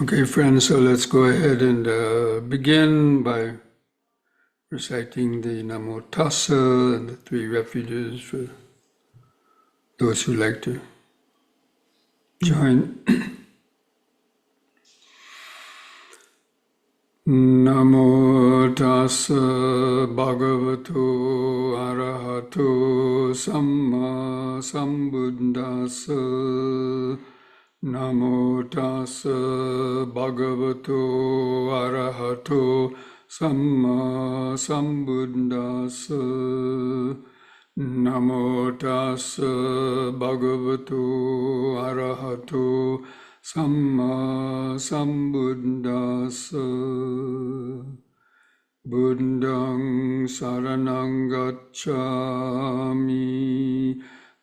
Okay, friends, so let's go ahead and begin by reciting the Namo Tassa and the three refuges for those who like to join. Namo Tassa Bhagavato Arahato Samma Sambuddhassa. Namo Tassa Bhagavato Arahato Samma Sambuddhassa. Namo Tassa Bhagavato Arahato Samma Sambuddhassa. Buddhang Saranang Gacchami.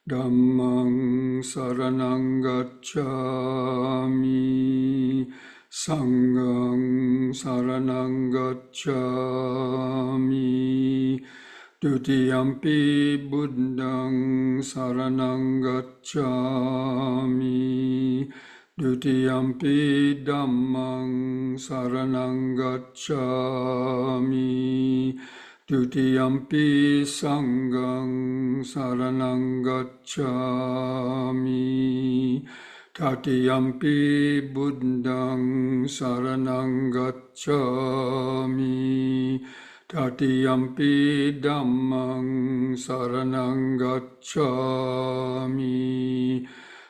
Dhammang Saranang Gacchami. Sanghang Saranang Gacchami. Dutiyampi Buddhang Saranang Gacchami. Dutiyampi Dhammang Saranang Gacchami. Dutiyampi Sanghang Saranang Gacchami. Tatiyampi Buddhang Saranang Gacchami. Tatiyampi Dhammang Saranang Gacchami.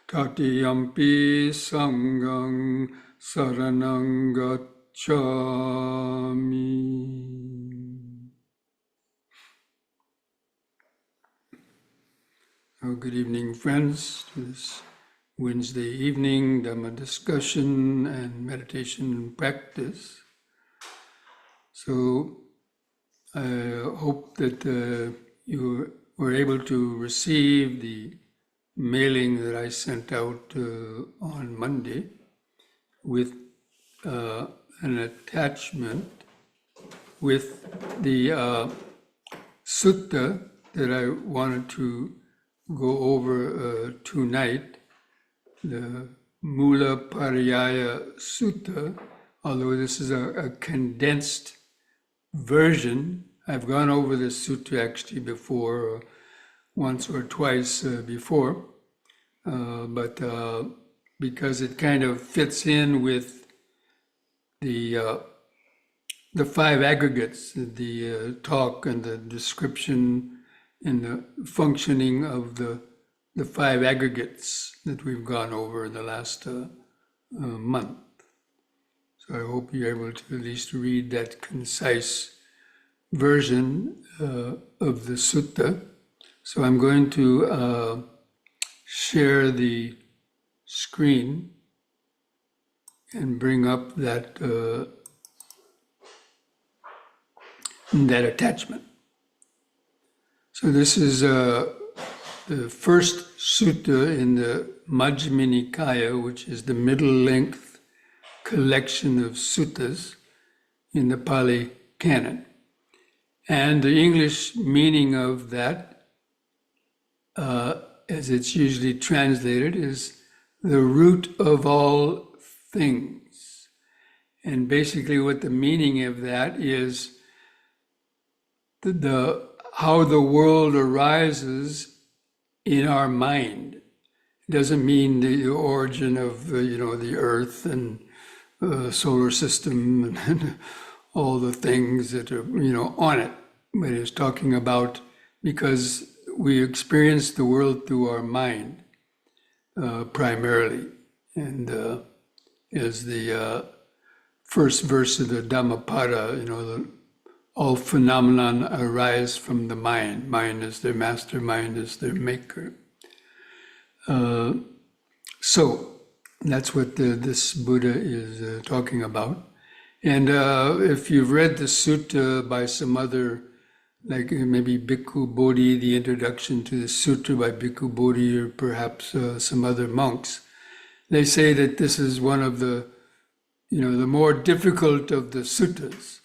Tatiyampi Sanghang Saranang Gacchami. Oh, good evening, friends, to this Wednesday evening Dhamma discussion and meditation practice. So I hope that you were able to receive the mailing that I sent out on Monday with an attachment with the sutta that I wanted to go over tonight, the Mula Pariyaya Sutta, although this is a condensed version. I've gone over this sutta actually before, once or twice before, but because it kind of fits in with the five aggregates, the talk and the description and the functioning of the five aggregates that we've gone over in the last month. So I hope you're able to at least read that concise version of the sutta. So I'm going to share the screen and bring up that that attachment. So this is the first sutta in the Majjhima Nikaya, which is the middle-length collection of suttas in the Pali Canon. And the English meaning of that, as it's usually translated, is the root of all things. And basically what the meaning of that is how the world arises in our mind. It doesn't mean the origin of the earth and solar system and all the things that are on it, but it's talking about because we experience the world through our mind primarily, and as the first verse of the Dhammapada, all phenomenon arise from the mind. Mind is their master, mind is their maker. So that's what this Buddha is talking about. And if you've read the sutta by some other, like maybe Bhikkhu Bodhi, the introduction to the sutta by Bhikkhu Bodhi, or perhaps some other monks, they say that this is one of the more difficult of the suttas.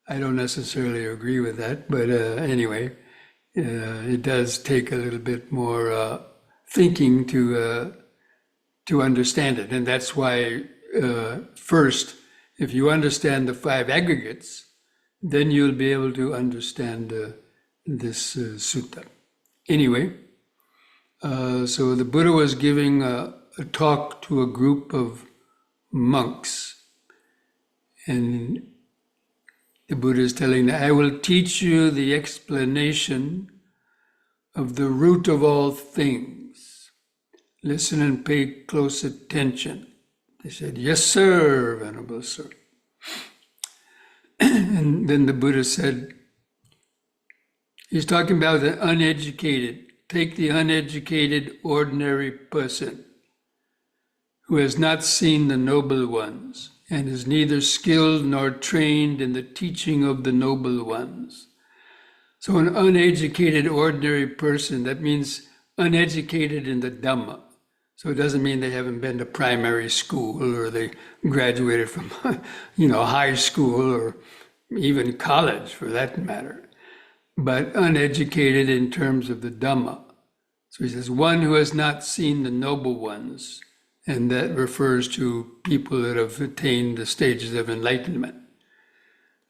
I don't necessarily agree with that, but anyway, it does take a little bit more thinking to understand it. And that's why first, if you understand the five aggregates, then you'll be able to understand this sutta. Anyway, so the Buddha was giving a talk to a group of monks, and the Buddha is telling them, I will teach you the explanation of the root of all things. Listen and pay close attention. They said, yes, sir, Venerable Sir. And then the Buddha said, he's talking about the uneducated. Take the uneducated, ordinary person who has not seen the noble ones and is neither skilled nor trained in the teaching of the noble ones. So an uneducated, ordinary person, that means uneducated in the Dhamma. So it doesn't mean they haven't been to primary school or they graduated from, high school or even college for that matter, but uneducated in terms of the Dhamma. So he says, one who has not seen the noble ones, and that refers to people that have attained the stages of enlightenment.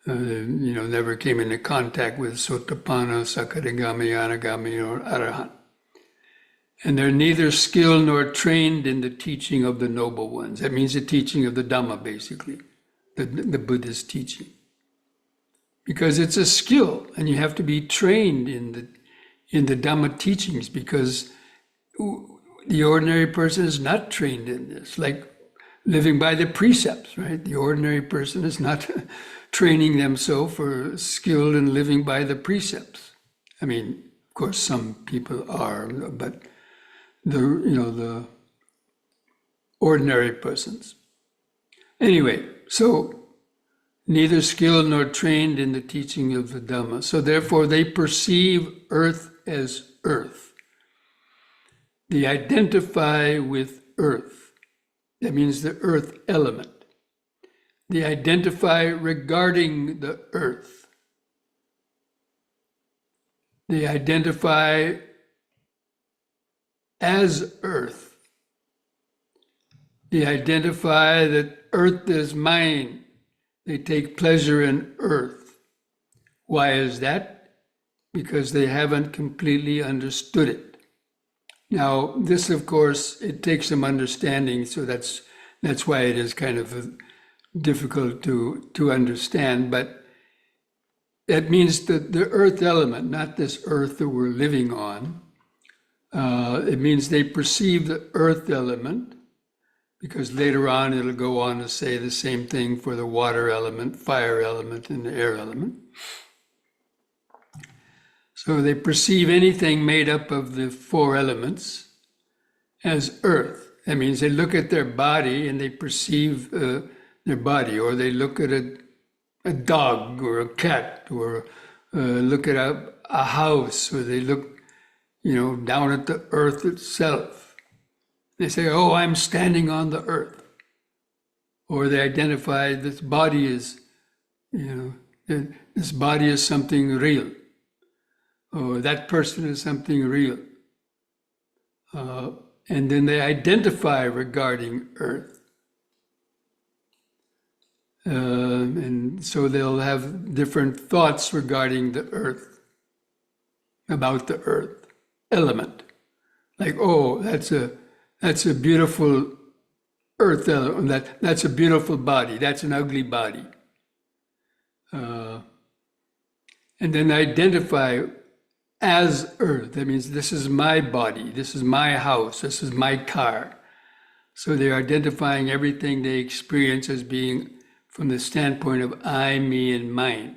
Never came into contact with Sotapanna, Sakadagami, Anagami, or Arahant. And they're neither skilled nor trained in the teaching of the noble ones. That means the teaching of the Dhamma, basically, the Buddha's teaching. Because it's a skill, and you have to be trained in the Dhamma teachings, because the ordinary person is not trained in this, like living by the precepts, right? The ordinary person is not training themselves for skilled in living by the precepts. I mean, of course, some people are, but the ordinary persons. Anyway, so neither skilled nor trained in the teaching of the Dhamma. So therefore they perceive earth as earth. They identify with earth. That means the earth element. They identify regarding the earth. They identify as earth. They identify that earth is mine. They take pleasure in earth. Why is that? Because they haven't completely understood it. Now, this, of course, it takes some understanding, so that's why it is kind of difficult to understand, but that means that the earth element, not this earth that we're living on, it means they perceive the earth element, because later on it'll go on to say the same thing for the water element, fire element, and the air element. So they perceive anything made up of the four elements as earth. That means they look at their body and they perceive their body, or they look at a dog or a cat, or look at a house, or they look, down at the earth itself. They say, oh, I'm standing on the earth. Or they identify this body as, this body is something real. Or that person is something real. And then they identify regarding earth. And so they'll have different thoughts regarding the earth, about the earth element. Like, oh, that's a beautiful earth element, that's a beautiful body, that's an ugly body. And then identify as earth. That means this is my body, this is my house, this is my car. So they're identifying everything they experience as being from the standpoint of I, me, and mine.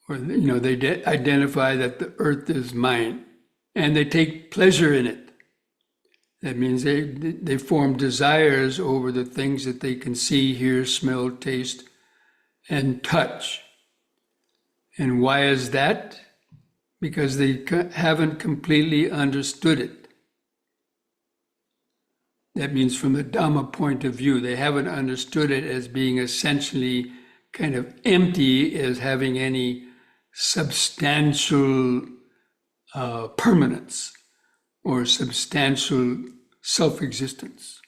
Or, they identify that the earth is mine, and they take pleasure in it. That means they form desires over the things that they can see, hear, smell, taste, and touch. And why is that? Because they haven't completely understood it. That means from the Dhamma point of view, they haven't understood it as being essentially kind of empty, as having any substantial permanence or substantial self-existence.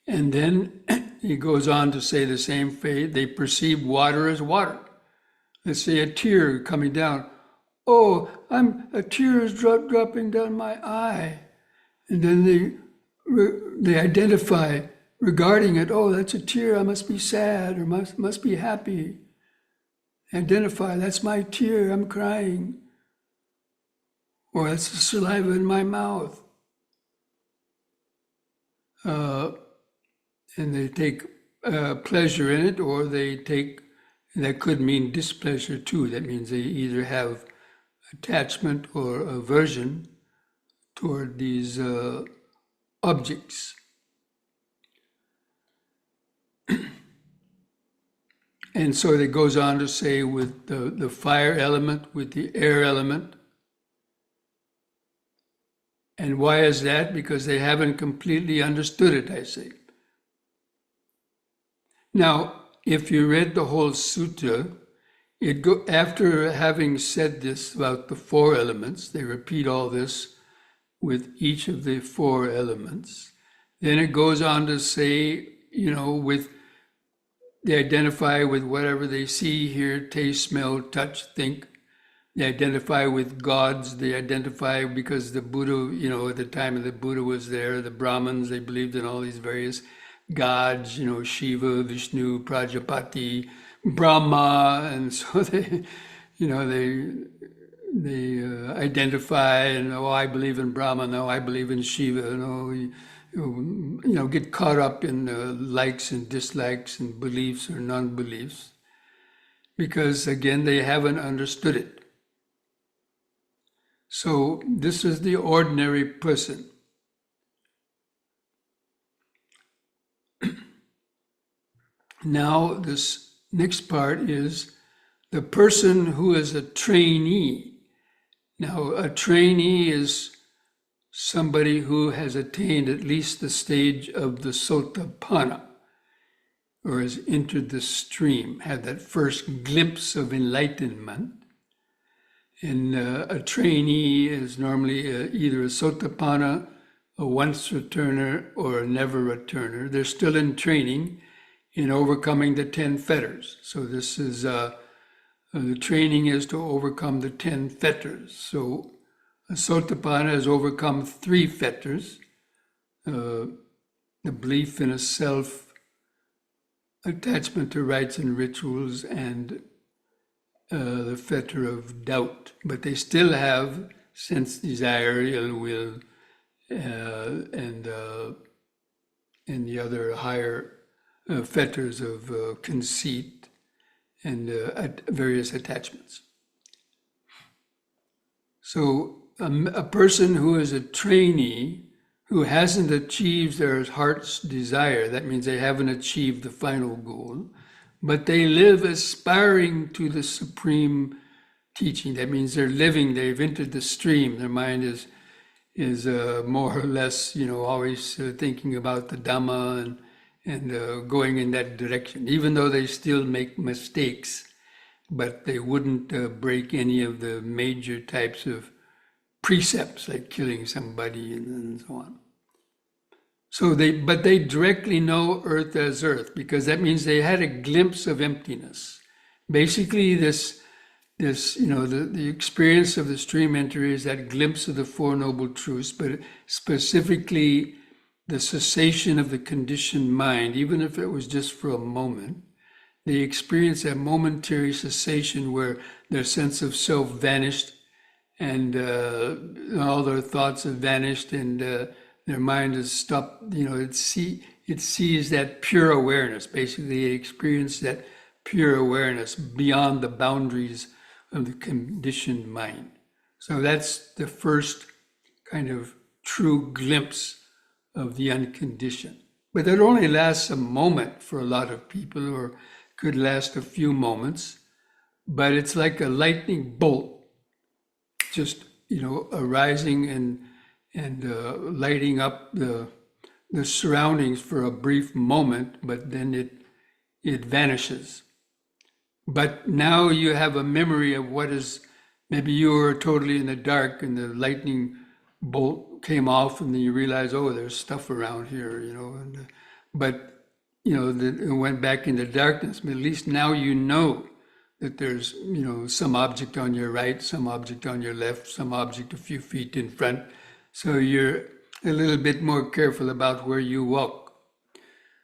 And then he goes on to say the same thing. They perceive water as water. Let's say a tear coming down. Oh, a tear is dropping down my eye. And then they identify regarding it. Oh, that's a tear. I must be sad or must be happy. Identify, that's my tear. I'm crying. Or that's the saliva in my mouth. And they take pleasure in it, or that could mean displeasure too. That means they either have attachment or aversion toward these objects. And so it goes on to say with the fire element, with the air element. And why is that? Because they haven't completely understood it, I say. Now, if you read the whole sutta, after having said this about the four elements, they repeat all this with each of the four elements. Then it goes on to say, they identify with whatever they see, hear, taste, smell, touch, think. They identify with gods. They identify because the Buddha, at the time of the Buddha was there, the Brahmins, they believed in all these various gods, Shiva, Vishnu, Prajapati, Brahma, and so they identify and, I believe in Brahma, no, I believe in Shiva, get caught up in likes and dislikes and beliefs or non-beliefs, because again, they haven't understood it. So this is the ordinary person. Now, this next part is the person who is a trainee. Now, a trainee is somebody who has attained at least the stage of the Sotapanna, or has entered the stream, had that first glimpse of enlightenment. And a trainee is normally either a Sotapanna, a once returner, or a never returner. They're still in training in overcoming the 10 fetters. So this is, the training is to overcome the 10 fetters. So a Sotapanna has overcome 3 fetters, the belief in a self, attachment to rites and rituals, and the fetter of doubt. But they still have sense, desire, ill will, and the other higher fetters of conceit and various attachments. So a person who is a trainee who hasn't achieved their heart's desire, that means they haven't achieved the final goal, but they live aspiring to the supreme teaching. That means they're living, they've entered the stream. Their mind is more or less, always thinking about the Dhamma and going in that direction, even though they still make mistakes, but they wouldn't break any of the major types of precepts like killing somebody and so on. But they directly know earth as earth, because that means they had a glimpse of emptiness. Basically, the experience of the stream entry is that glimpse of the Four Noble Truths, but specifically the cessation of the conditioned mind, even if it was just for a moment. They experience that momentary cessation where their sense of self vanished, and all their thoughts have vanished, and their mind has stopped. It sees that pure awareness. Basically, they experience that pure awareness beyond the boundaries of the conditioned mind. So that's the first kind of true glimpse of the unconditioned. But it only lasts a moment for a lot of people, or could last a few moments. But it's like a lightning bolt, just arising and lighting up the surroundings for a brief moment, but then it vanishes. But now you have a memory of what is, maybe you were totally in the dark and the lightning bolt came off, and then you realize, oh, there's stuff around here, but it went back into darkness. But at least now you know that there's, some object on your right, some object on your left, some object a few feet in front. So you're a little bit more careful about where you walk.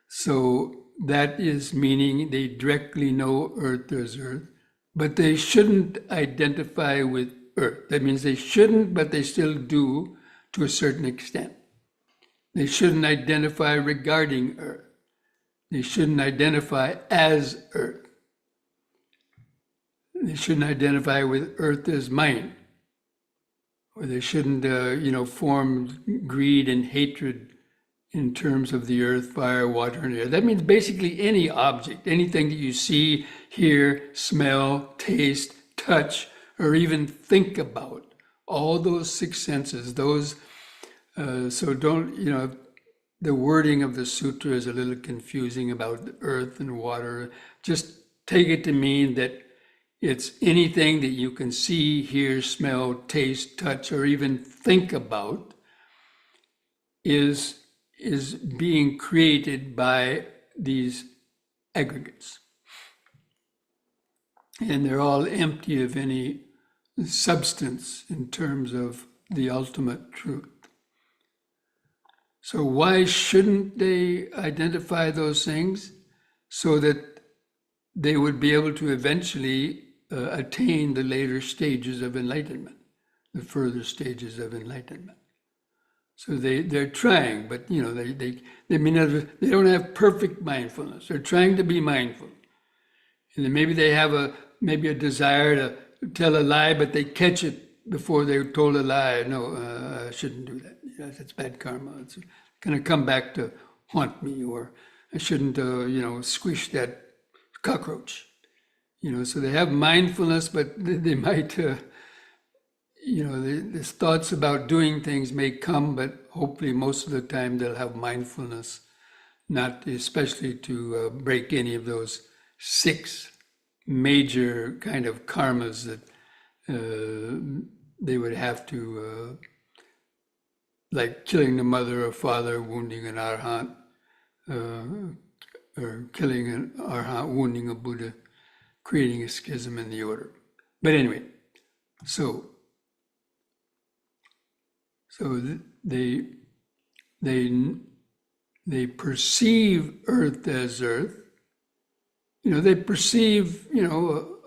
So that is meaning they directly know earth as earth, but they shouldn't identify with earth. That means they shouldn't, but they still do to a certain extent. They shouldn't identify regarding earth. They shouldn't identify as earth. They shouldn't identify with earth as mind. Or they shouldn't, form greed and hatred in terms of the earth, fire, water, and air. That means basically any object, anything that you see, hear, smell, taste, touch, or even think about. All those six senses, so don't, the wording of the sutra is a little confusing about the earth and water. Just take it to mean that it's anything that you can see, hear, smell, taste, touch, or even think about is being created by these aggregates. And they're all empty of any substance in terms of the ultimate truth. So why shouldn't they identify those things? So that they would be able to eventually attain the later stages of enlightenment, the further stages of enlightenment. So they're trying, but they don't have perfect mindfulness. They're trying to be mindful, and then maybe they have a desire to tell a lie, but they catch it before they're told a lie. No, I shouldn't do that. That's bad karma. It's going to come back to haunt me, or I shouldn't, squish that cockroach. So they have mindfulness, but they might. The thoughts about doing things may come, but hopefully most of the time they'll have mindfulness, not especially to break any of those six major kind of karmas that they would have to, like killing the mother or father, wounding an arhat, or killing an arhat, wounding a Buddha, creating a schism in the order. But anyway, so they they perceive earth as earth. They perceive,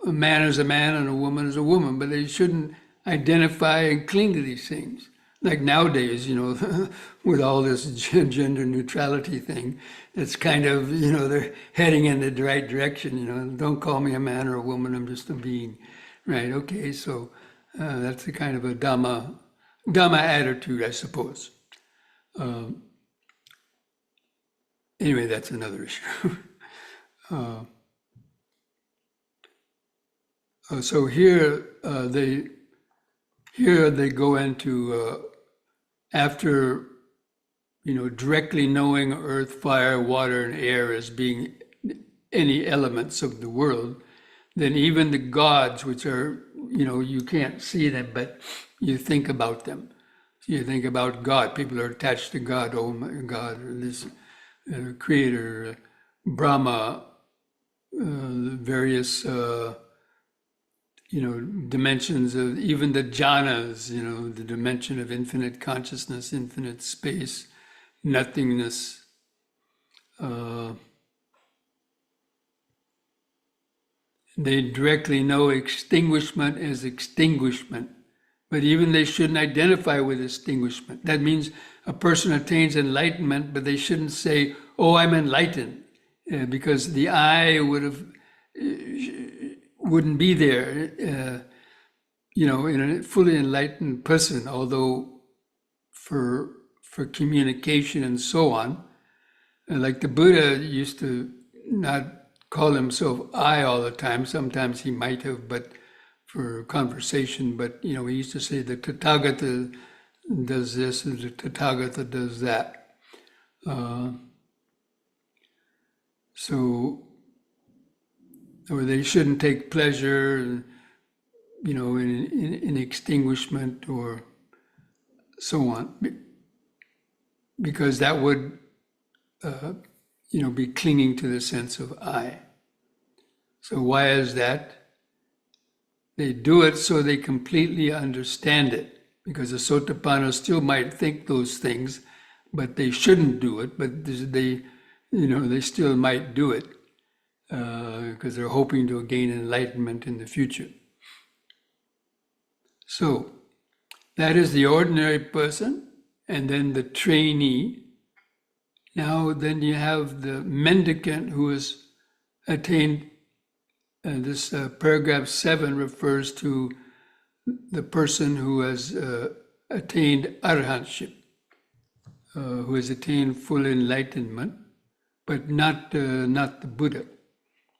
a man as a man and a woman as a woman, but they shouldn't identify and cling to these things. Like nowadays, with all this gender neutrality thing, it's kind of, they're heading in the right direction, don't call me a man or a woman, I'm just a being, right? Okay, so that's a kind of a Dhamma attitude, I suppose. Anyway, that's another issue. So here they go into after directly knowing earth, fire, water, and air as being any elements of the world, then even the gods, which are you can't see them, but you think about them. So you think about God. People are attached to God. Oh my God, or this creator, Brahma, the various. Dimensions of even the jhanas, the dimension of infinite consciousness, infinite space, nothingness. They directly know extinguishment as extinguishment, but even they shouldn't identify with extinguishment. That means a person attains enlightenment, but they shouldn't say, oh, I'm enlightened, because the I wouldn't be there, in a fully enlightened person, although for communication and so on. Like the Buddha used to not call himself I all the time. Sometimes he might have, but for conversation. But, he used to say the Tathagata does this and the Tathagata does that. Or they shouldn't take pleasure, in extinguishment or so on, because that would, be clinging to the sense of I. So why is that? They do it so they completely understand it, because a Sotapanna still might think those things, but they shouldn't do it, but they still might do it. Because they're hoping to gain enlightenment in the future. So that is the ordinary person, and then the trainee. Now then you have the mendicant who has attained, this paragraph 7 refers to the person who has attained arhatship, who has attained full enlightenment, but not the Buddha.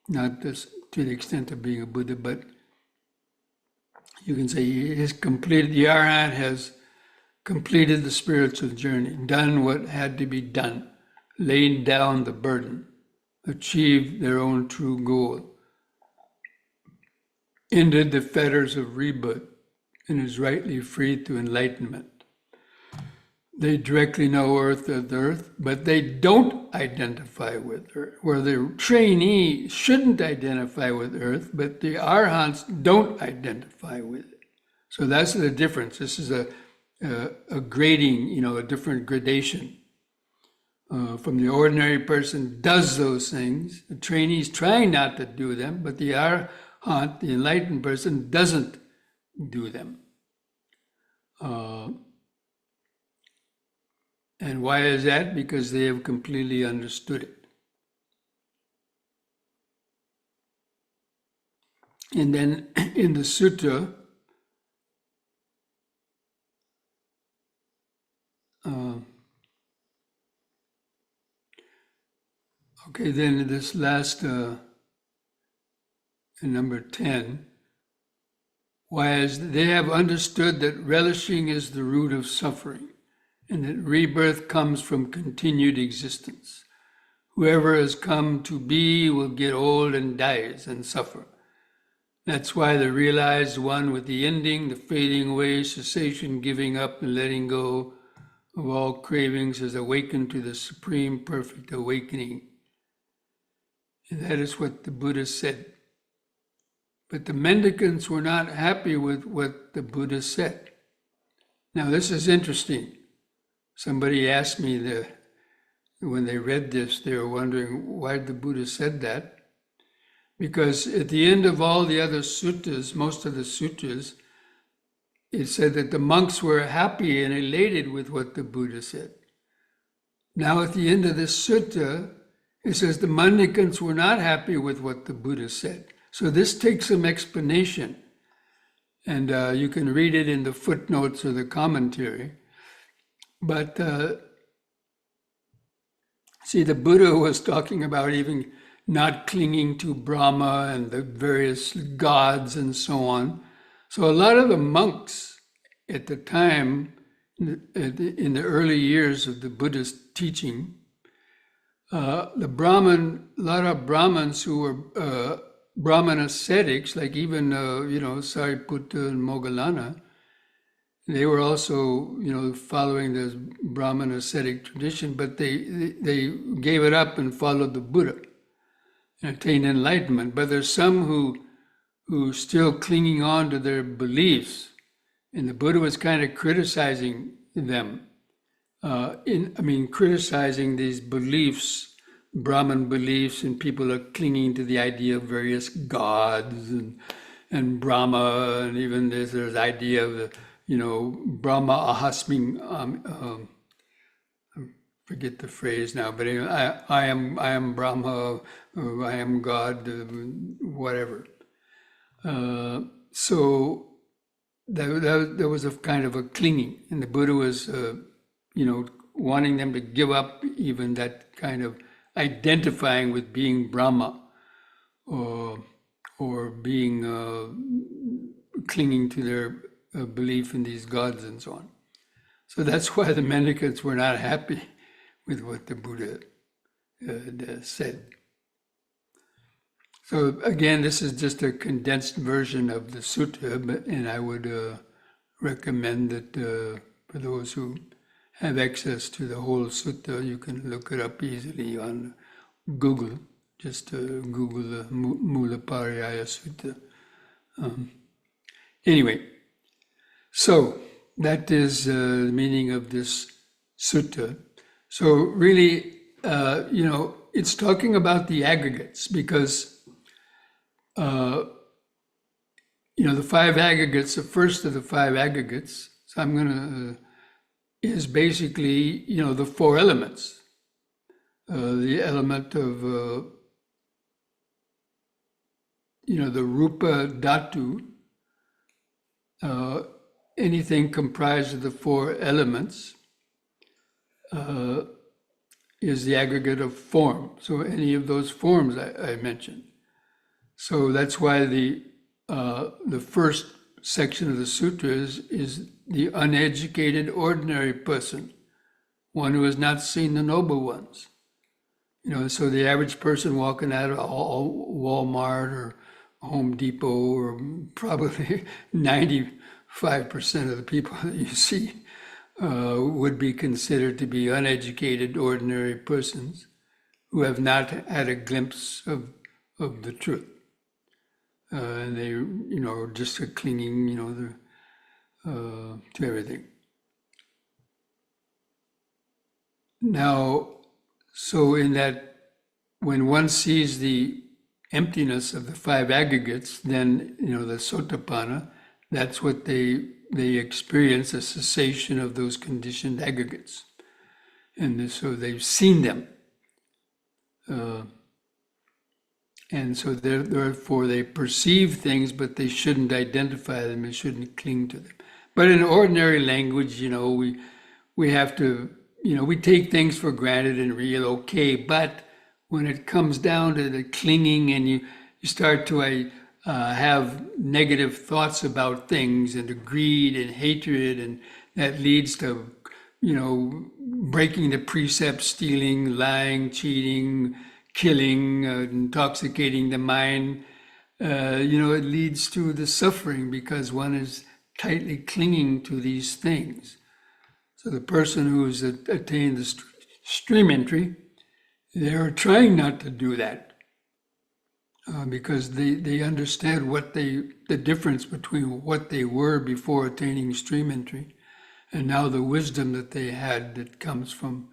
Not this, to the extent of being a Buddha, but you can say he has completed, the Arhat has completed the spiritual journey, done what had to be done, laid down the burden, achieved their own true goal, ended the fetters of rebirth, and is rightly free to enlightenment. They directly know earth as earth, but they don't identify with earth. Where the trainee shouldn't identify with earth, but the arhats don't identify with it. So that's the difference. This is a grading, a different gradation. From the ordinary person does those things. The trainee is trying not to do them, but the arhat, the enlightened person, doesn't do them. And why is that? Because they have completely understood it. And then in the sutta, then this last, number 10, whereas they have understood that relishing is the root of suffering, and that rebirth comes from continued existence. Whoever has come to be will get old and dies and suffer. That's why the realized one with the ending, the fading away, cessation, giving up and letting go of all cravings has awakened to the supreme perfect awakening. And that is what the Buddha said. But the mendicants were not happy with what the Buddha said. Now this is interesting. Somebody asked me when they read this, they were wondering why the Buddha said that. Because at the end of all the other suttas, most of the sutras, it said that the monks were happy and elated with what the Buddha said. Now at the end of this sutta, it says the mendicants were not happy with what the Buddha said. So this takes some explanation. And you can read it in the footnotes or the commentary. But see, the Buddha was talking about even not clinging to Brahma and the various gods and so on. So a lot of the monks at the time, in the early years of the Buddha's teaching, a lot of Brahmins who were Brahman ascetics, like even Sariputta and Moggallana, they were also following this Brahman ascetic tradition, but they gave it up and followed the Buddha and attained enlightenment. But there's some who still clinging on to their beliefs, and the Buddha was kind of criticizing them. Criticizing these beliefs, Brahman beliefs, and people are clinging to the idea of various gods and Brahma, and even there's the idea of Brahma ahasmi. I forget the phrase now, but anyway, I am Brahma, or I am God, whatever. So there was a kind of a clinging, and the Buddha was, wanting them to give up even that kind of identifying with being Brahma, or being clinging to their belief in these gods and so on. So that's why the mendicants were not happy with what the Buddha said. So again, this is just a condensed version of the sutta, and I would recommend that for those who have access to the whole sutta, you can look it up easily on Google. Just Google the Mula Pariyaya Sutta. Anyway, so that is the meaning of this sutta. So really, it's talking about the aggregates, because the five aggregates, the first of the five aggregates, so I'm going to, is basically, the four elements. The element of, the rupa dhatu, anything comprised of the four elements is the aggregate of form. So any of those forms I mentioned. So that's why the first section of the sutra is the uneducated ordinary person, one who has not seen the noble ones. So the average person walking out of Walmart or Home Depot, or probably 95% of the people that you see would be considered to be uneducated ordinary persons who have not had a glimpse of the truth. And they, just are clinging, to everything. Now, so in that, when one sees the emptiness of the five aggregates, then, the sotapanna, that's what they experience, a cessation of those conditioned aggregates. And so they've seen them. And so therefore they perceive things, but they shouldn't identify them and shouldn't cling to them. But in ordinary language, we have to, we take things for granted and real okay, but when it comes down to the clinging and you start to have negative thoughts about things and greed and hatred, and that leads to, breaking the precepts, stealing, lying, cheating, killing, intoxicating the mind, it leads to the suffering because one is tightly clinging to these things. So the person who's attained the stream entry, they're trying not to do that because they understand the difference between what they were before attaining stream entry and now the wisdom that they had that comes from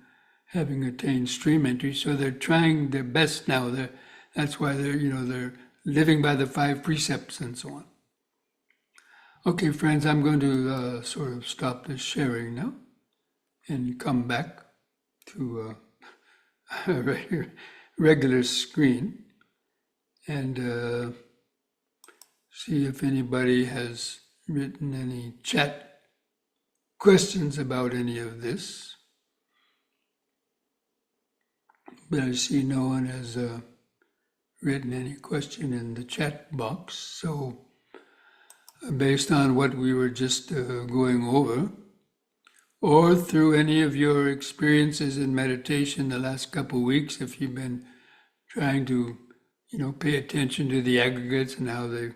having attained stream entry. So they're trying their best now. That's why they're living by the 5 precepts and so on. Okay, friends, I'm going to sort of stop this sharing now and come back to a regular screen and see if anybody has written any chat questions about any of this. But I see no one has written any question in the chat box. So based on what we were just going over, or through any of your experiences in meditation the last couple of weeks, if you've been trying to, pay attention to the aggregates and how they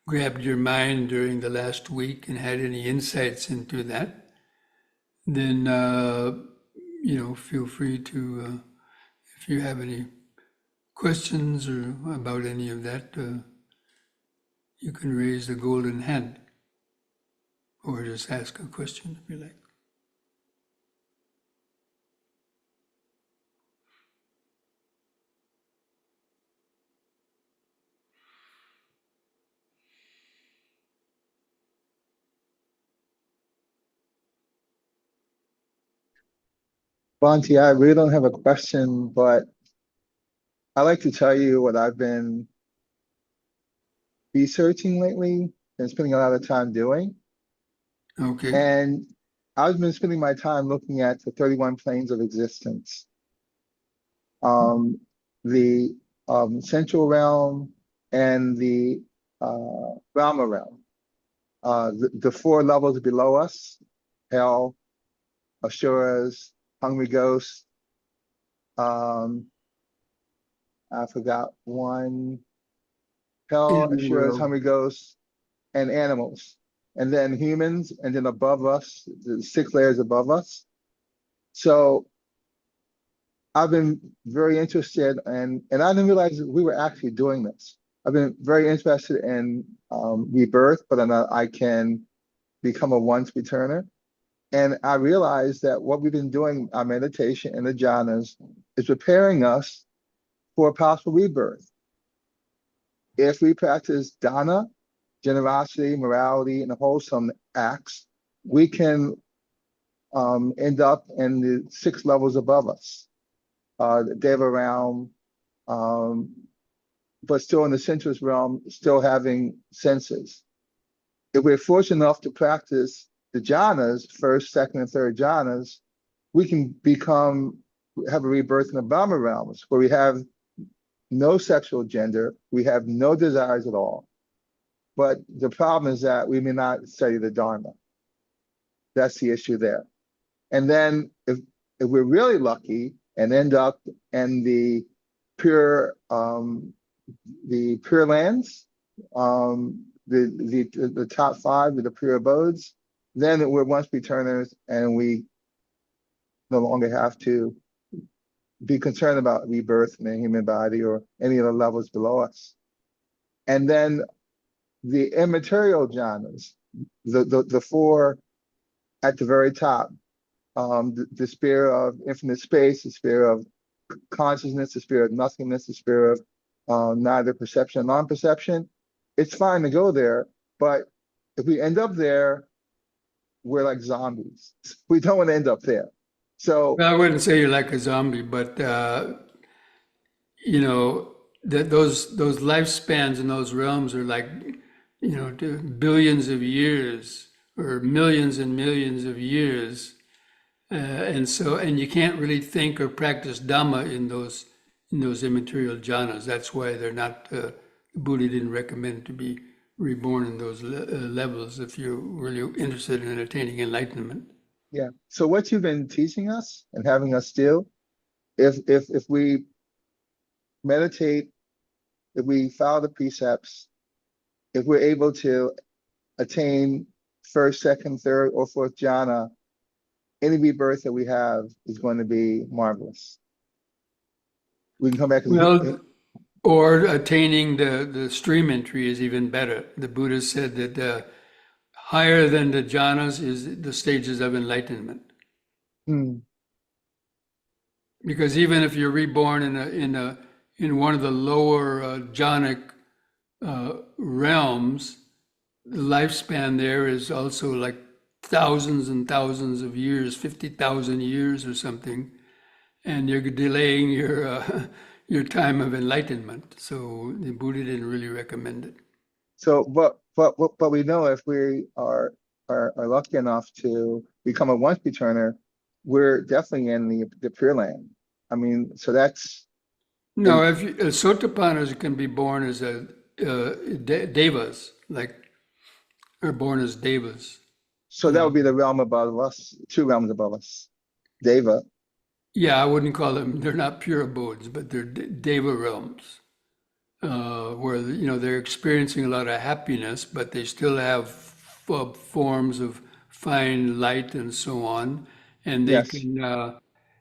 grabbed your mind during the last week and had any insights into that, then, feel free to, if you have any questions or about any of that, you can raise the golden hand or just ask a question if you like. Bhante, I really don't have a question, but I like to tell you what I've been researching lately and spending a lot of time doing. Okay. And I've been spending my time looking at the 31 planes of existence. The central realm and the Brahma realm. The 4 levels below us, hell, asuras, hungry ghosts, I forgot one, hell, In the asuras, world. hungry ghosts, and animals. And then humans, and then above us, the 6 layers above us. So I've been very interested, and I didn't realize that we were actually doing this. I've been very interested in rebirth, whether or not I can become a once returner. And I realized that what we've been doing, our meditation and the jhanas, is preparing us for a possible rebirth. If we practice dana, generosity, morality, and wholesome acts, we can end up in the 6 levels above us, the Deva realm, but still in the sensuous realm, still having senses. If we're fortunate enough to practice the jhanas, first, second, and third jhanas, we can have a rebirth in the Brahma realms, where we have no sexual gender, we have no desires at all. But the problem is that we may not study the Dharma. That's the issue there. And then if we're really lucky and end up in the pure lands, the top 5 with the pure abodes, then we're once returners and we no longer have to be concerned about rebirth in a human body or any of the levels below us. And then the immaterial jhanas, the 4 at the very top, the sphere of infinite space, the sphere of consciousness, the sphere of nothingness, the sphere of neither perception or non-perception. It's fine to go there, but if we end up there, we're like zombies. We don't want to end up there. So Well, I wouldn't say you're like a zombie, but that those lifespans in those realms are like, to billions of years or millions and millions of years, and you can't really think or practice Dhamma in those immaterial jhanas. That's why they're not. The Buddha didn't recommend to be reborn in those levels if you're really interested in attaining enlightenment. yeah. So what you've been teaching us and having us do, if we meditate, if we follow the precepts, if we're able to attain first, second, third, or fourth jhana, any rebirth that we have is going to be marvelous. We can come back as Well, or attaining the stream entry is even better. The Buddha said that higher than the jhanas is the stages of enlightenment. Hmm. Because even if you're reborn in one of the lower jhanic realms, the lifespan there is also like thousands and thousands of years, 50,000 years or something, and you're delaying your time of enlightenment. So the Buddha didn't really recommend it. So, but we know if we are lucky enough to become a once returner, we're definitely in the Pure Land. I mean, so that's No, and if you, Sotapannas can be born as devas, like are born as devas. so that would be the realm above us, two realms above us. Deva. Yeah, I wouldn't call them, they're not pure abodes, but they're deva realms, where, they're experiencing a lot of happiness, but they still have forms of fine light and so on. And they Yes. can,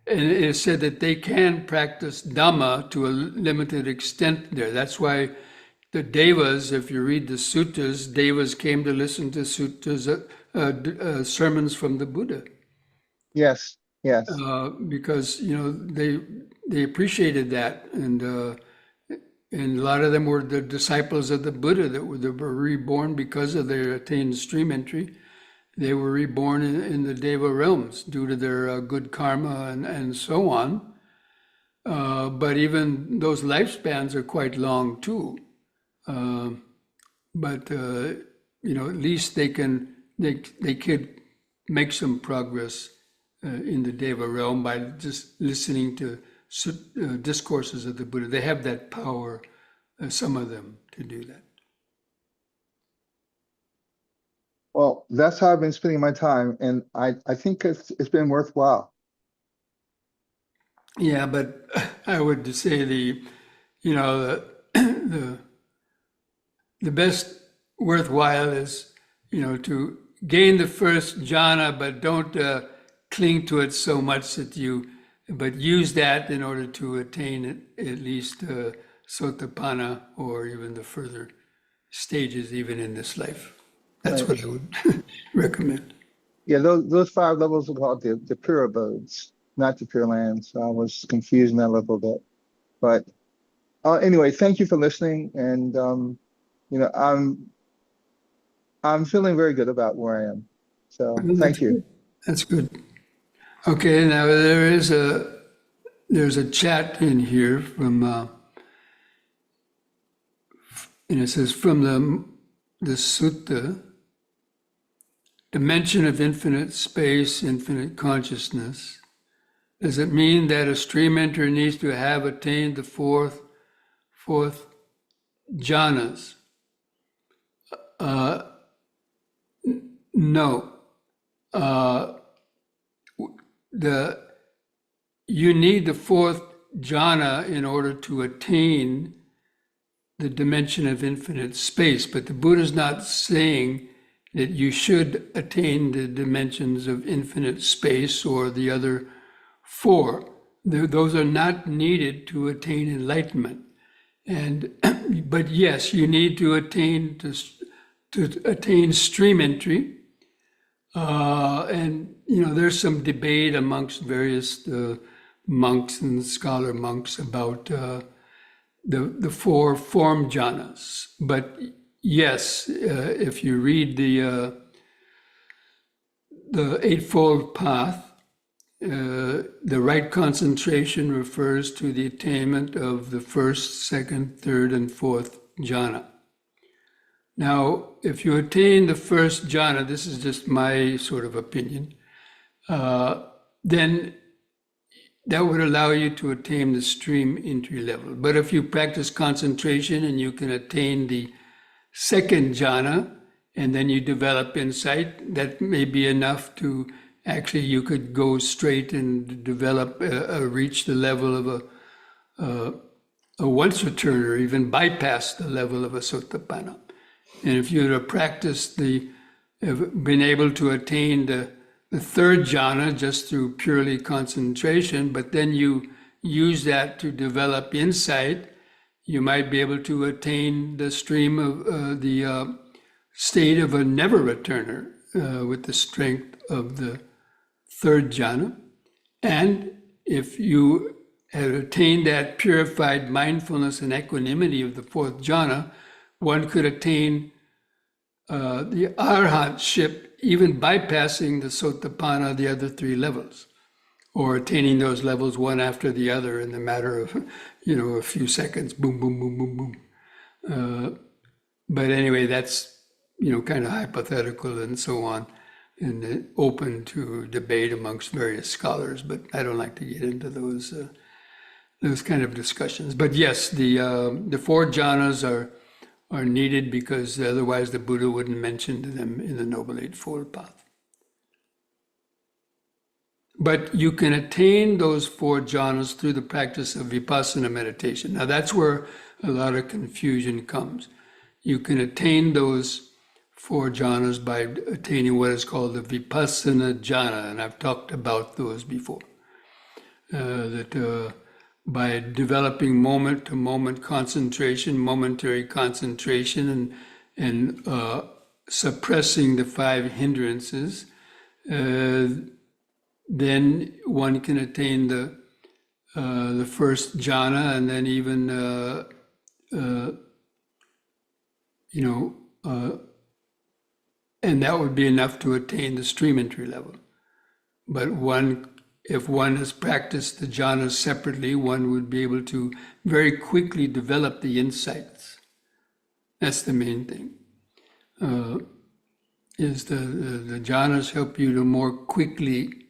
and it said that they can practice Dhamma to a limited extent there. That's why the Devas, if you read the suttas, Devas came to listen to suttas, sermons from the Buddha. Yes. Yes. Because they appreciated that, and a lot of them were the disciples of the Buddha that were reborn because of their attained stream entry. They were reborn in the Deva realms due to their good karma and so on. But even those lifespans are quite long too. But at least they could make some progress in the Deva realm by just listening to discourses of the Buddha. They have that power, some of them, to do that. Well, that's how I've been spending my time, and I think it's been worthwhile. Yeah, but I would say the best worthwhile is to gain the first jhana, but don't cling to it so much but use that in order to attain at least sotapanna or even the further stages, even in this life. That's Right. what I would recommend. Yeah, those five levels are called the pure abodes, not the Pure Land. So I was confused in that a little bit. But anyway, thank you for listening, and I'm feeling very good about where I am. So Well, that's thank you. good. That's good. Okay, now there's a chat in here and it says from the sutta, dimension of infinite space, infinite consciousness. Does it mean that a stream enter needs to have attained the fourth jhanas? No. You need the fourth jhana in order to attain the dimension of infinite space, but the Buddha is not saying that you should attain the dimensions of infinite space or the other four. Those are not needed to attain enlightenment. But yes, you need to attain stream entry. And there's some debate amongst various monks and scholar monks about the four form jhanas. But yes, if you read the Eightfold Path, the right concentration refers to the attainment of the first, second, third, and fourth jhana. Now, if you attain the first jhana, this is just my sort of opinion, then that would allow you to attain the stream entry level. But if you practice concentration and you can attain the second jhana, and then you develop insight, that may be enough to actually, you could go straight and develop, reach the level of a once returner, even bypass the level of a sotapanna. And if you had practiced been able to attain the third jhana just through purely concentration, but then you use that to develop insight, you might be able to attain the stream of the state of a never returner with the strength of the third jhana. And if you had attained that purified mindfulness and equanimity of the fourth jhana, one could attain the arhatship, even bypassing the sotapanna, the other three levels, or attaining those levels one after the other in the matter of, a few seconds, boom, boom, boom, boom, boom. But anyway, that's, kind of hypothetical and so on, and open to debate amongst various scholars, but I don't like to get into those kind of discussions. But yes, the four jhanas are needed because otherwise the Buddha wouldn't mention them in the Noble Eightfold Path. But you can attain those four jhanas through the practice of vipassana meditation. Now that's where a lot of confusion comes. You can attain those four jhanas by attaining what is called the vipassana jhana, and I've talked about those before. By developing moment-to-moment concentration, momentary concentration, and suppressing the five hindrances, then one can attain the first jhana, and then even and that would be enough to attain the stream entry level. But if one has practiced the jhanas separately, one would be able to very quickly develop the insights. That's the main thing. Is the jhanas help you to more quickly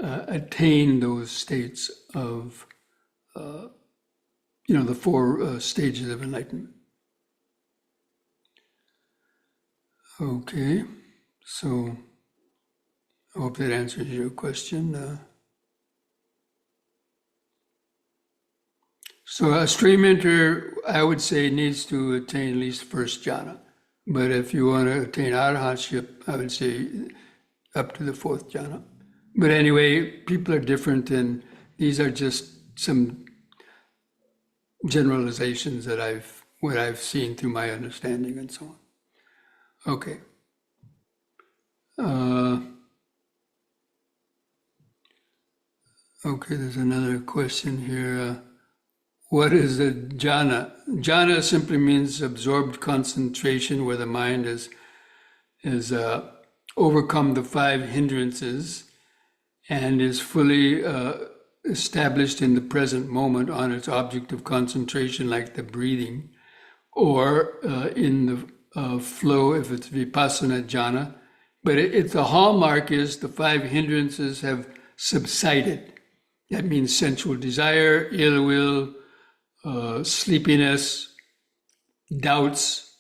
attain those states of, the four stages of enlightenment. Okay, so I hope that answers your question. So a stream enter, I would say, needs to attain at least first jhana. But if you want to attain arhatship, I would say up to the fourth jhana. But anyway, people are different, and these are just some generalizations that what I've seen through my understanding and so on. Okay. Okay, there's another question here. What is a jhana? Jhana simply means absorbed concentration, where the mind has overcome the five hindrances and is fully established in the present moment on its object of concentration, like the breathing, or in the flow if it's vipassana jhana. But the hallmark is the five hindrances have subsided. That means sensual desire, ill will, sleepiness, doubts,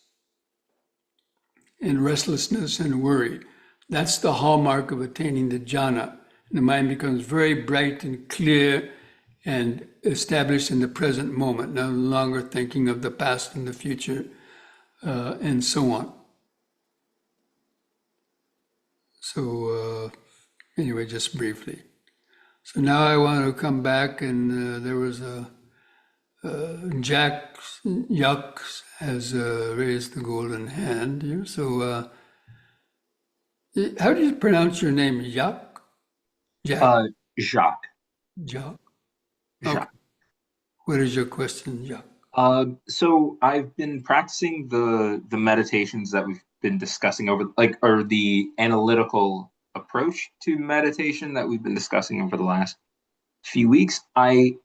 and restlessness and worry. That's the hallmark of attaining the jhana. The mind becomes very bright and clear and established in the present moment, no longer thinking of the past and the future, and so on. So anyway, just briefly. So now I want to come back, and there was Jack Yuck has raised the golden hand here. So how do you pronounce your name? Yuck? Jacques. Jacques. Jacques. Okay. What is your question, Jacques? So I've been practicing the meditations that we've been discussing or the analytical approach to meditation that we've been discussing over the last few weeks. There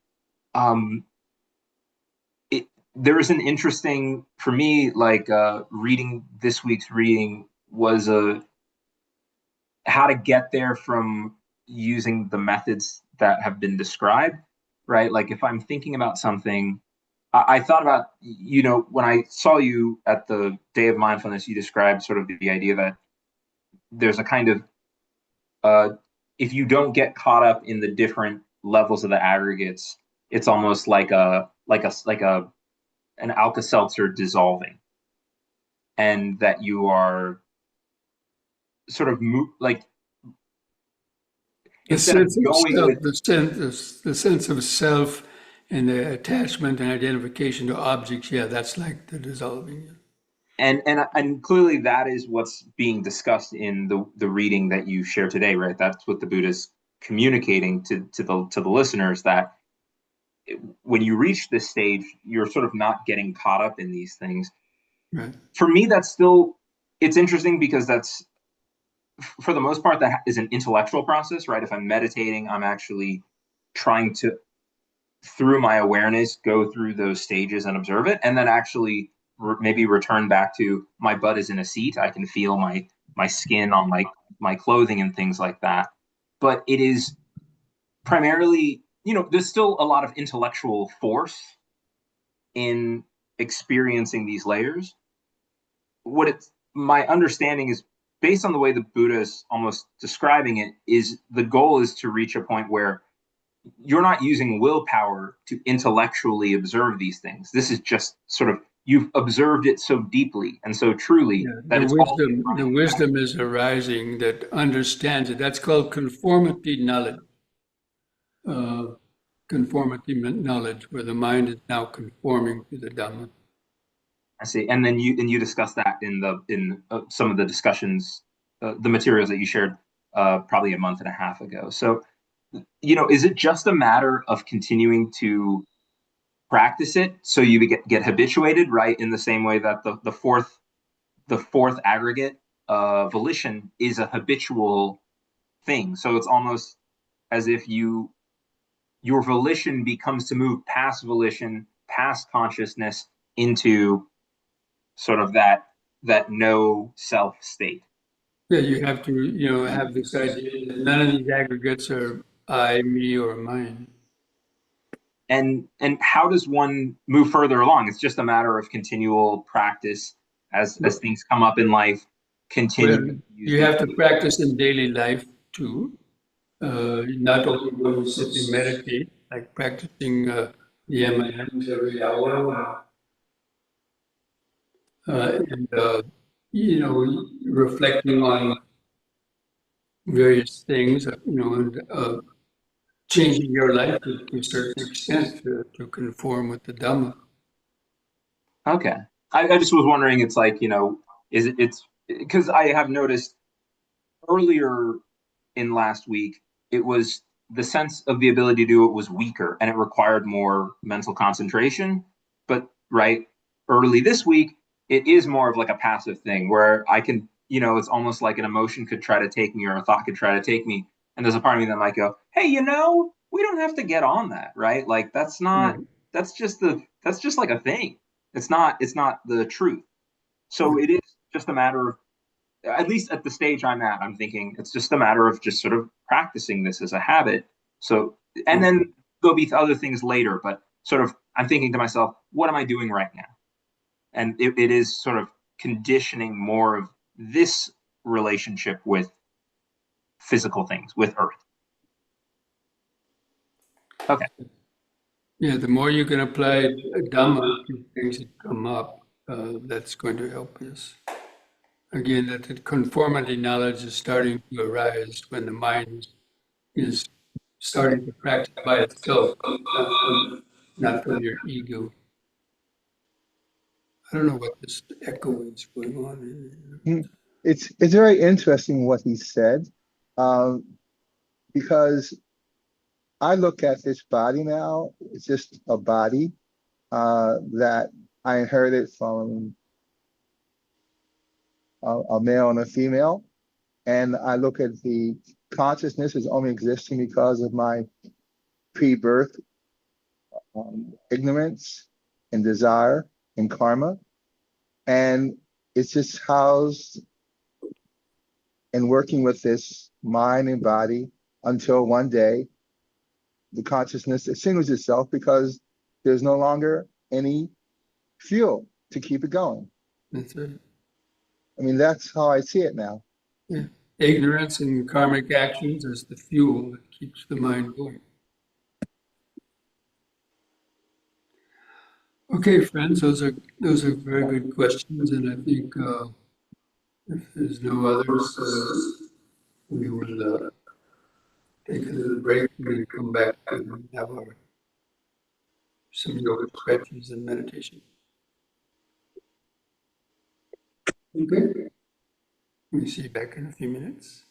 was an interesting, for me, reading this week's reading was how to get there from using the methods that have been described, right? Like if I'm thinking about something, I thought about, when I saw you at the Day of Mindfulness, you described sort of the idea that there's a kind of, if you don't get caught up in the different levels of the aggregates, it's almost like an Alka-Seltzer dissolving, and that you are sort of the sense of self, the sense of self and the attachment and identification to objects. Yeah, that's like the dissolving. And clearly that is what's being discussed in the reading that you share today, right? That's what the Buddha's communicating to the listeners, that when you reach this stage, you're sort of not getting caught up in these things. Right. For me, that's still, it's interesting because that's, for the most part, that is an intellectual process, right? If I'm meditating, I'm actually trying to, through my awareness, go through those stages and observe it, and then actually maybe return back to my butt is in a seat. I can feel my skin on my clothing and things like that. But it is primarily, there's still a lot of intellectual force in experiencing these layers. What it's my understanding is, based on the way the Buddha is almost describing it, is the goal is to reach a point where you're not using willpower to intellectually observe these things. This is just sort of, you've observed it so deeply and so truly that The it's wisdom is arising that understands it. That's called conformity knowledge. Conformity knowledge, where the mind is now conforming to the Dhamma. I see. And then you discuss that in some of the discussions, the materials that you shared probably a month and a half ago. So, is it just a matter of continuing to practice it so you get habituated, right? In the same way that the fourth aggregate, volition, is a habitual thing. So it's almost as if your volition becomes to move past volition, past consciousness, into sort of that no self state. Yeah, you have to, have this idea that none of these aggregates are I, me, or mine. And how does one move further along? It's just a matter of continual practice as things come up in life. Continue Well, to use you these. have to practice in daily life too. Not only when you sit and meditate, like practicing the M&Ms every hour, and reflecting on various things, and changing your life to a certain extent to conform with the Dhamma. Okay. I just was wondering, it's like, it's because I have noticed earlier in last week, it was the sense of the ability to do it was weaker and it required more mental concentration. But right, early this week, it is more of like a passive thing where I can, it's almost like an emotion could try to take me or a thought could try to take me. And there's a part of me that might go, hey, we don't have to get on that, right? Like Right. that's just like a thing. It's not the truth. So Right. it is just a matter of, at least at the stage I'm at, I'm thinking it's just a matter of just sort of practicing this as a habit. So, and then there'll be other things later, but sort of I'm thinking to myself, what am I doing right now? And it is sort of conditioning more of this relationship with physical things, with Earth. Okay. Yeah, the more you can apply Dhamma to things that come up, that's going to help us. Again, that the conformity knowledge is starting to arise when the mind is starting to practice by itself, not from your ego. I don't know what this echo is going on. It's very interesting what he said, um, because I look at this body now, it's just a body that I inherited from a male and a female. And I look at the consciousness as only existing because of my pre-birth ignorance and desire and karma. And it's just housed and working with this mind and body until one day the consciousness extinguishes itself because there's no longer any fuel to keep it going. That's it. I mean, that's how I see it now. Yeah. Ignorance and karmic actions is the fuel that keeps the mind going. Okay, friends, those are very good questions, and I think if there's no others, we will take a little break and then come back and have some yoga stretches and meditation. Okay, we'll see you back in a few minutes.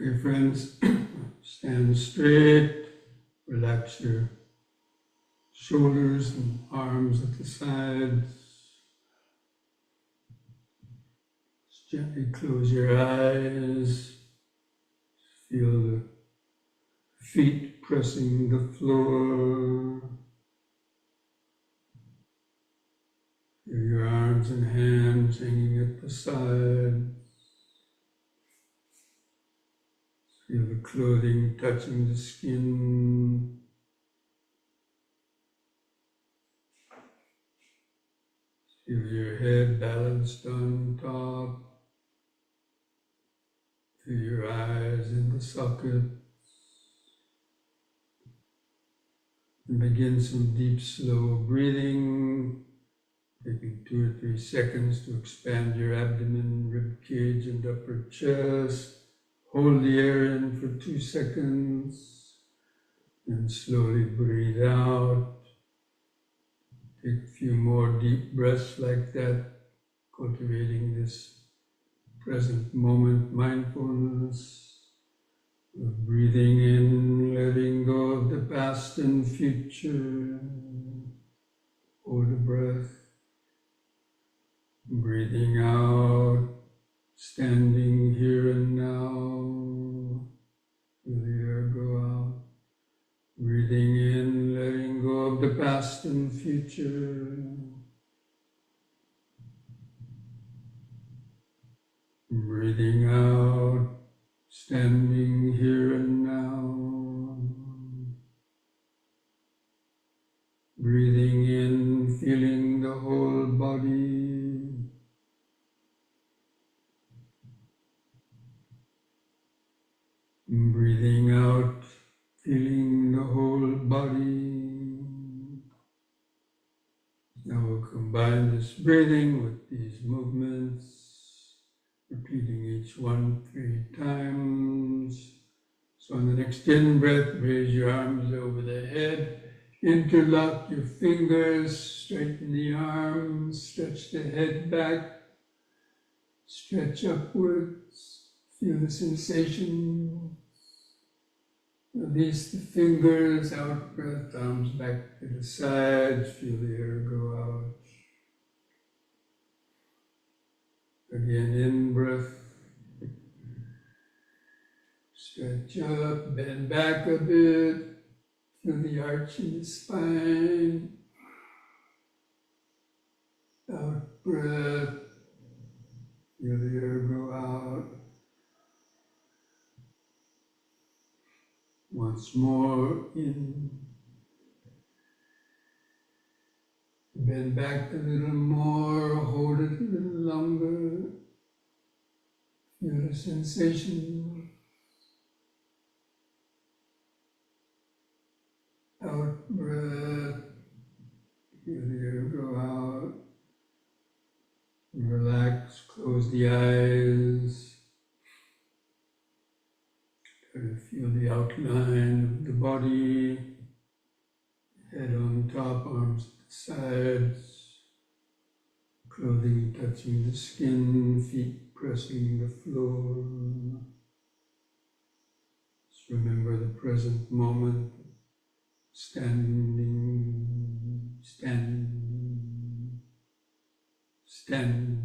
Okay, friends, stand straight, relax your shoulders and arms at the sides. Just gently close your eyes. Feel the feet pressing the floor. Feel your arms and hands hanging at the side. Feel the clothing touching the skin. Feel your head balanced on top. Feel your eyes in the socket. And begin some deep, slow breathing, taking 2 or 3 seconds to expand your abdomen, rib cage, and upper chest. Hold the air in for 2 seconds, and slowly breathe out. Take a few more deep breaths like that, cultivating this present moment mindfulness. Of breathing in, letting go of the past and future. Hold the breath. Breathing out, standing here and now. Feel the air go out. Breathing in, letting go of the past and future. Breathing out, standing here and now. Breathing in, feeling the whole body. Breathing out, feeling the whole body. Now we'll combine this breathing with these movements, repeating each one 3 times. So on the next in breath, raise your arms over the head, interlock your fingers, straighten the arms, stretch the head back, stretch upwards, feel the sensation. Release the fingers, out breath, arms back to the sides, feel the air go out. Again, in breath. Stretch up, bend back a bit, feel the arch in the spine. Out breath, feel the air go out. Once more, in. Bend back a little more, hold it a little longer. Feel the sensation. Out breath, feel the air go out. Relax, close the eyes. Try to feel the outline of the body. Head on top, arms at the sides. Clothing touching the skin, feet pressing the floor. Just remember the present moment. Standing, standing, standing.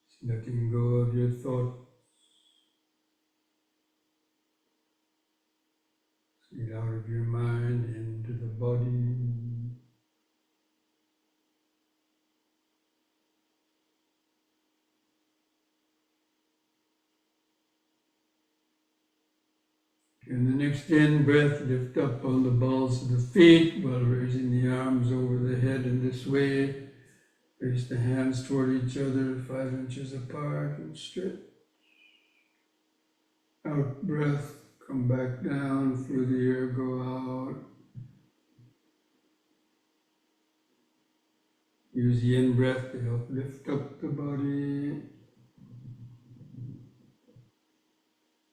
Just letting go of your thoughts. Get out of your mind into the body. In the next in breath, lift up on the balls of the feet while raising the arms over the head in this way. Raise the hands toward each other, 5 inches apart, and stretch. Out breath, come back down, feel the air go out. Use the in breath to help lift up the body.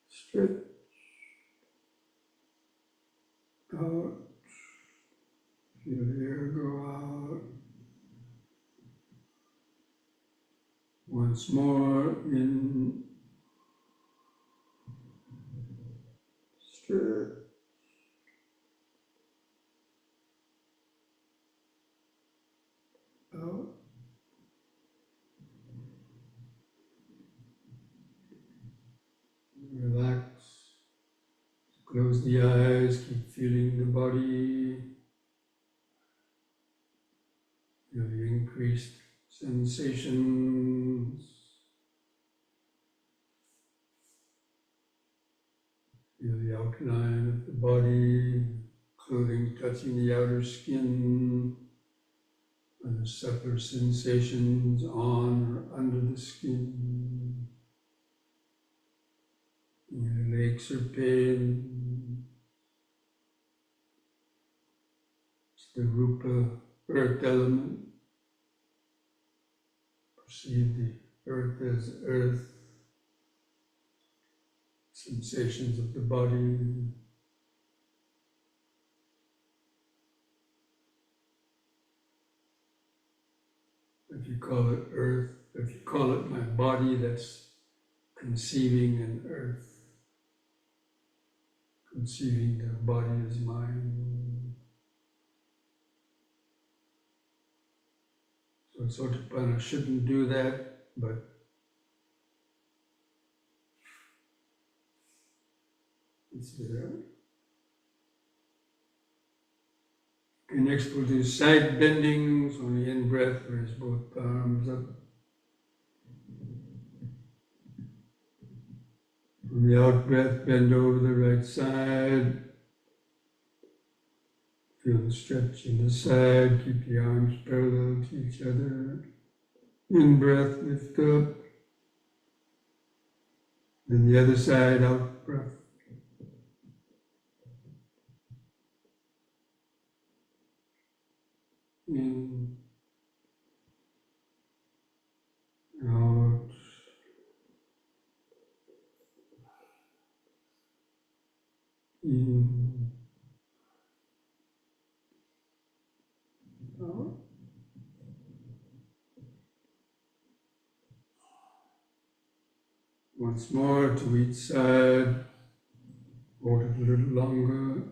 Stretch. Out. Feel the air go out. Once more, in. Close the eyes, keep feeling the body. Feel the increased sensations. Feel the outline of the body, clothing touching the outer skin, and the subtle sensations on or under the skin. Your aches or pain. It's the rupa, earth element. Perceive the earth as earth. Sensations of the body. If you call it earth, if you call it my body, that's conceiving an earth. Conceiving the body as mine. So Sotapanna shouldn't do that, but it's there. Okay, next we'll do side bendings on the in-breath, raise both arms up. On the out-breath, bend over the right side. Feel the stretch in the side, keep the arms parallel to each other. In-breath, lift up. Then the other side, out-breath. In, out, in, out. Once more to each side, hold it a little longer.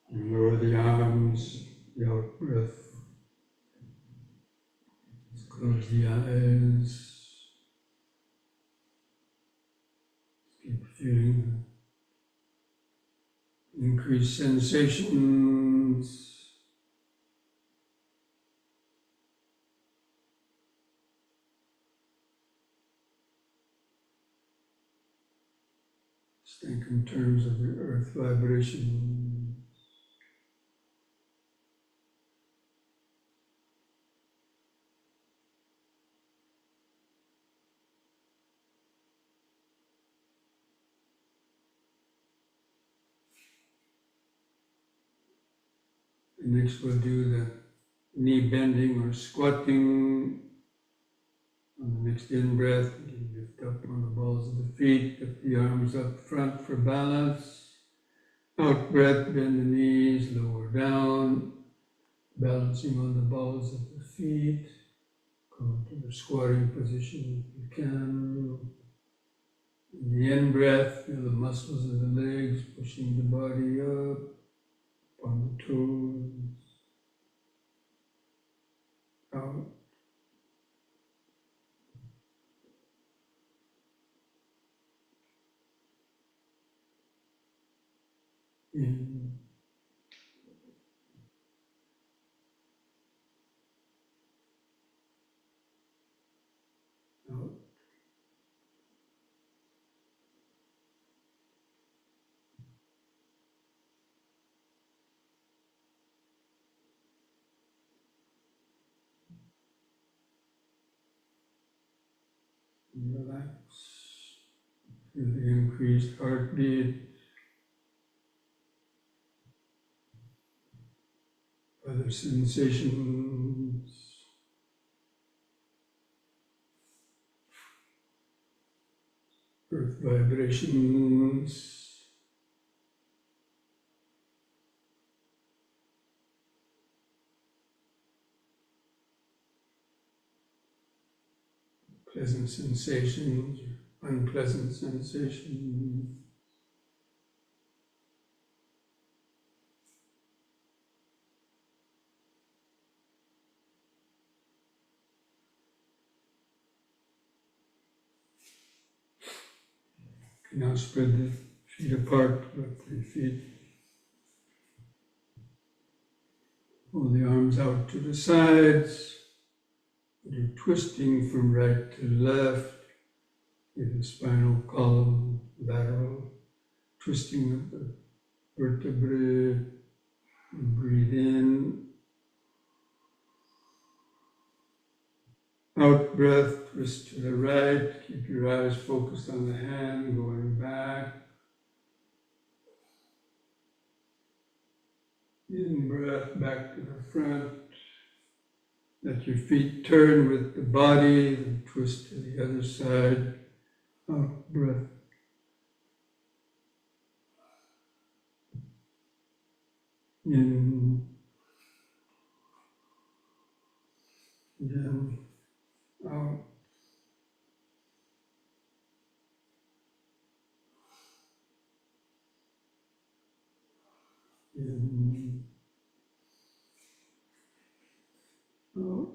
And lower the arms, the out breath. Close the eyes. Keep feeling increased sensations. Just think in terms of the earth vibration. And next we'll do the knee bending or squatting. On the next in-breath, you lift up on the balls of the feet, lift the arms up front for balance. Out breath, bend the knees, lower down, balancing on the balls of the feet. Come to the squatting position if you can. In the in-breath, feel the muscles of the legs pushing the body up on the toes. Out. In. Out. And relax. Feel the increased heartbeat. Other sensations. Earth vibrations. pleasant sensations, unpleasant sensations. Now spread the feet apart, about 3 feet. Pull the arms out to the sides. You're twisting from right to left. In the spinal column, lateral, twisting of the vertebrae. Breathe in. Out breath, twist to the right. Keep your eyes focused on the hand, going back. In breath, back to the front. Let your feet turn with the body, and twist to the other side. Out breath. In. In. Out. In. Out.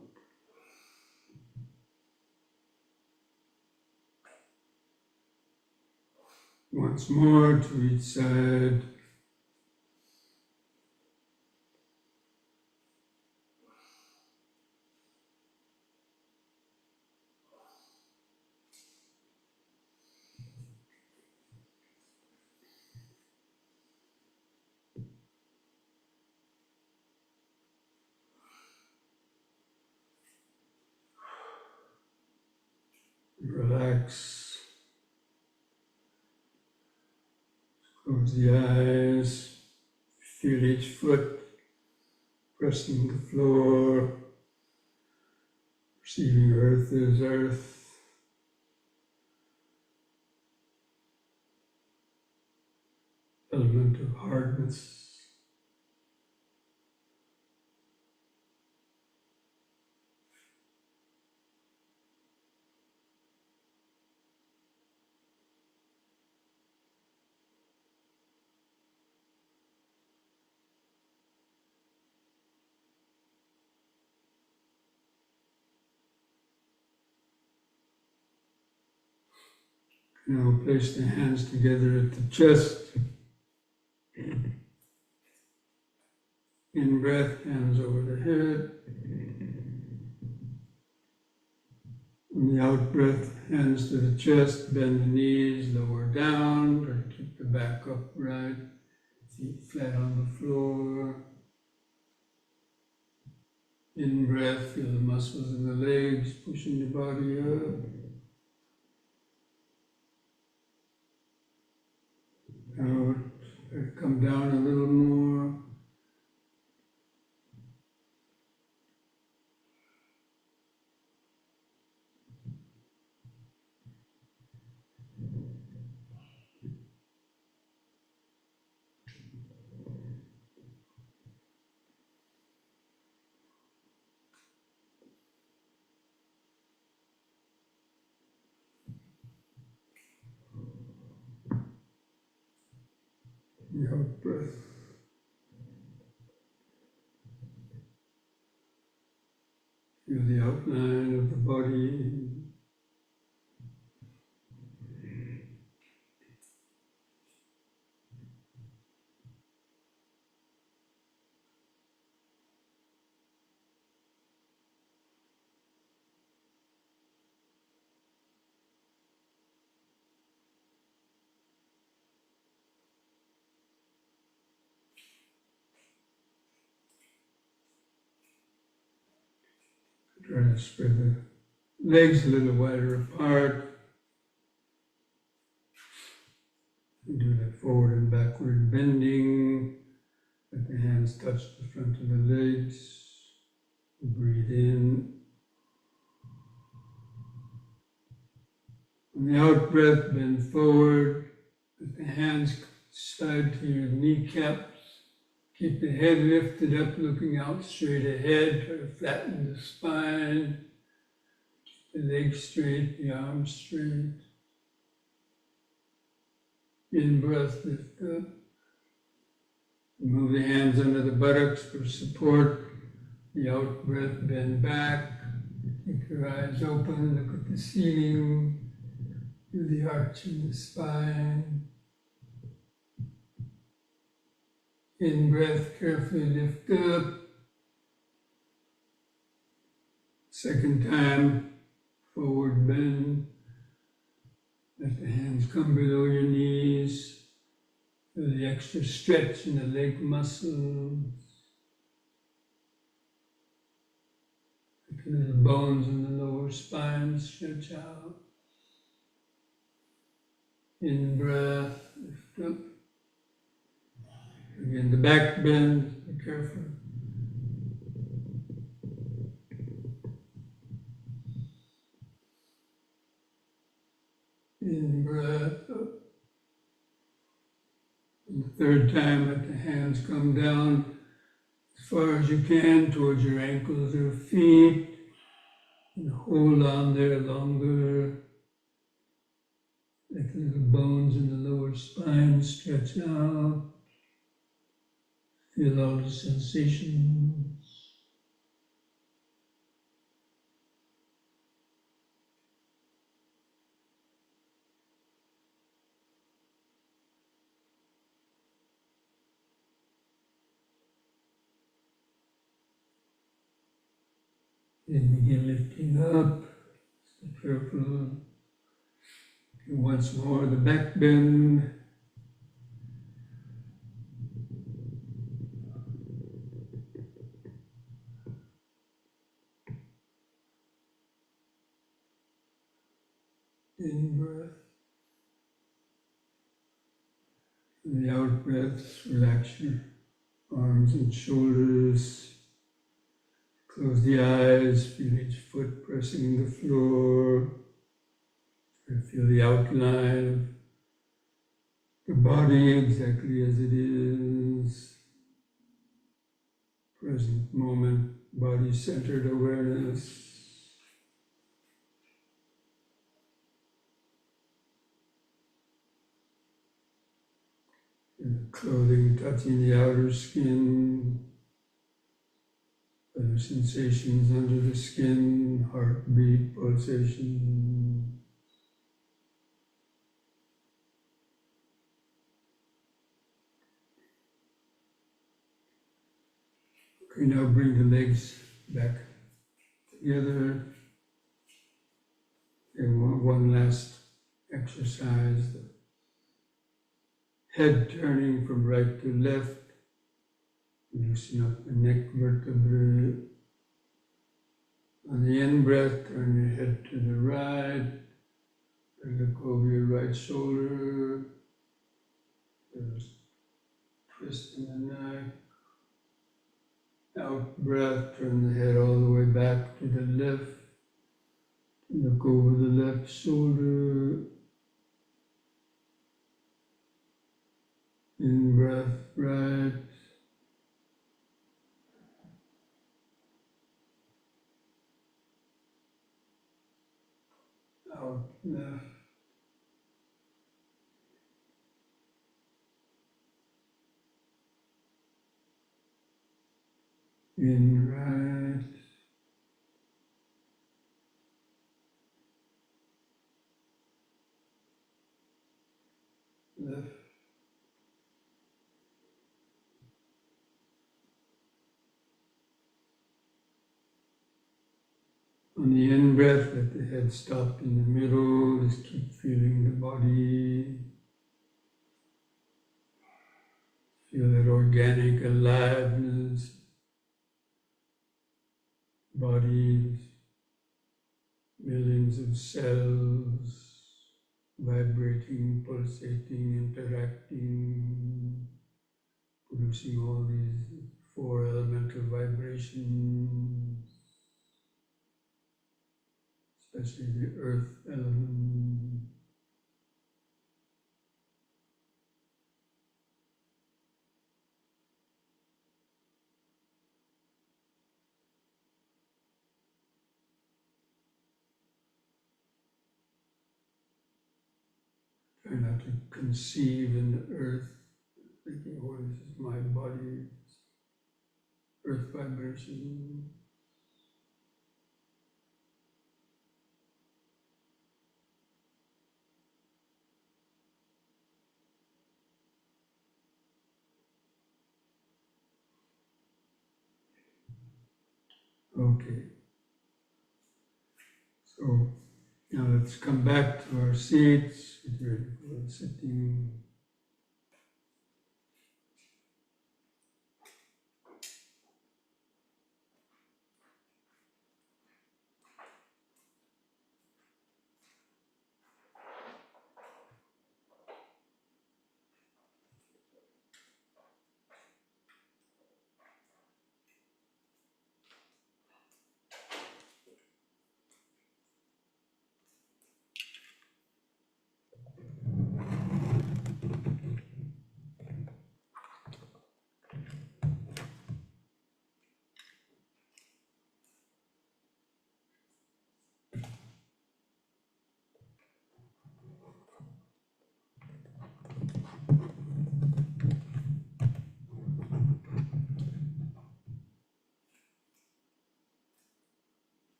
Once more to each side. Relax. Close the eyes. Feel each foot pressing the floor. Perceiving earth as earth. Element of hardness. Now place the hands together at the chest. In breath, hands over the head. On the out breath, hands to the chest, bend the knees, lower down, try to keep the back upright, feet flat on the floor. In breath, feel the muscles in the legs pushing the body up. Out, come down a little more. The out breath. Feel the outline of the body. Try to spread the legs a little wider apart. Do the forward and backward bending. Let the hands touch the front of the legs. Breathe in. On the out breath, bend forward. Let the hands slide to your kneecaps. Keep the head lifted up, looking out straight ahead. Try to flatten the spine. the legs straight, the arms straight. In breath, lift up. Move the hands under the buttocks for support. The out breath, bend back. Keep your eyes open, look at the ceiling. Feel the arch in the spine. In breath, carefully lift up. Second time, forward bend. Let the hands come below your knees. Feel the extra stretch in the leg muscles. The bones in the lower spine stretch out. In breath, lift up. Again, the back bend, be careful. In breath, up. And the third time, let the hands come down as far as you can towards your ankles or feet. And hold on there longer. Let the little bones in the lower spine stretch out. Feel all the sensations. Then begin lifting up. Be careful. And once more, the back bend. In breath. And the out breath, relax your arms and shoulders. Close the eyes, feel each foot pressing the floor. And feel the outline of the body exactly as it is. Present moment, body-centered awareness. And the clothing touching the outer skin. Other sensations under the skin, heartbeat, pulsation. Okay, now bring the legs back together. And one last exercise. The head turning from right to left. Loosen up the neck vertebrae. On the in-breath, turn your head to the right. Look over your right shoulder. There's a twist in the neck. Out breath, turn the head all the way back to the left. Look over the left shoulder. In breath, right. Out left. In right. Left. On the in-breath, let the head stop in the middle. Just keep feeling the body. Feel that organic aliveness. Bodies, millions of cells, vibrating, pulsating, interacting, producing all these four elemental vibrations, especially the earth element. Try not to conceive in the earth, thinking, oh, this is my body, earth vibration. Okay, so now let's come back to our seats. We're sitting.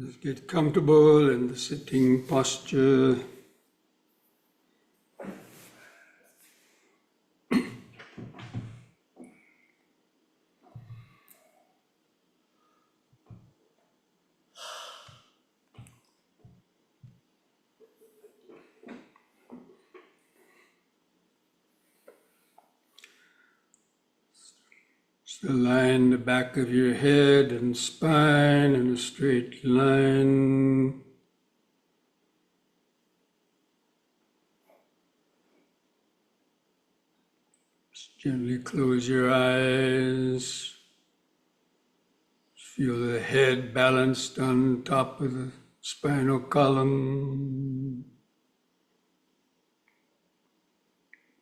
Just get comfortable in the sitting posture. So line the back of your head and spine in a straight line. Just gently close your eyes. Feel the head balanced on top of the spinal column.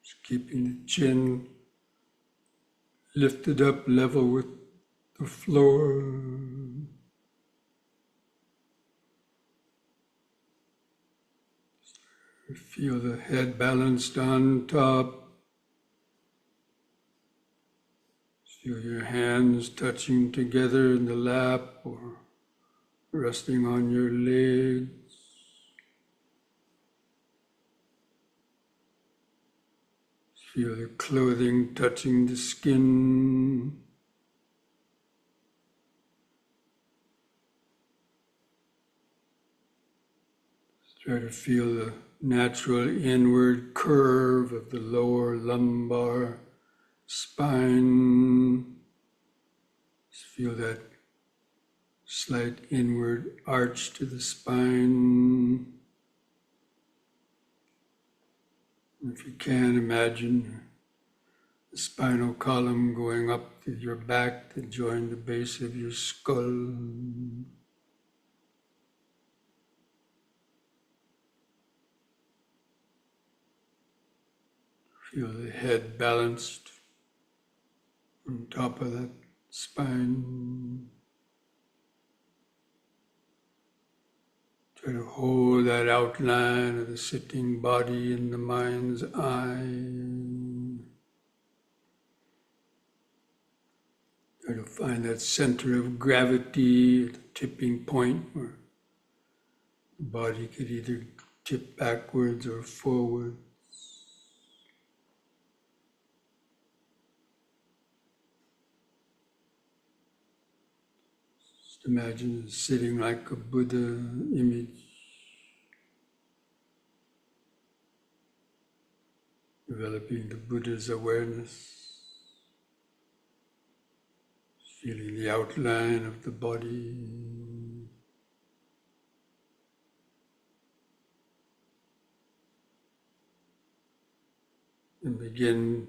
Just keeping the chin lifted up level with the floor. Feel the head balanced on top. Feel your hands touching together in the lap or resting on your legs. Feel the clothing touching the skin. Try to feel the natural inward curve of the lower lumbar spine. Just feel that slight inward arch to the spine. If you can, imagine the spinal column going up to your back to join the base of your skull. Feel the head balanced on top of that spine. Try to hold that outline of the sitting body in the mind's eye. Try to find that center of gravity, the tipping point where the body could either tip backwards or forward. Just imagine sitting like a Buddha image, developing the Buddha's awareness, feeling the outline of the body. And begin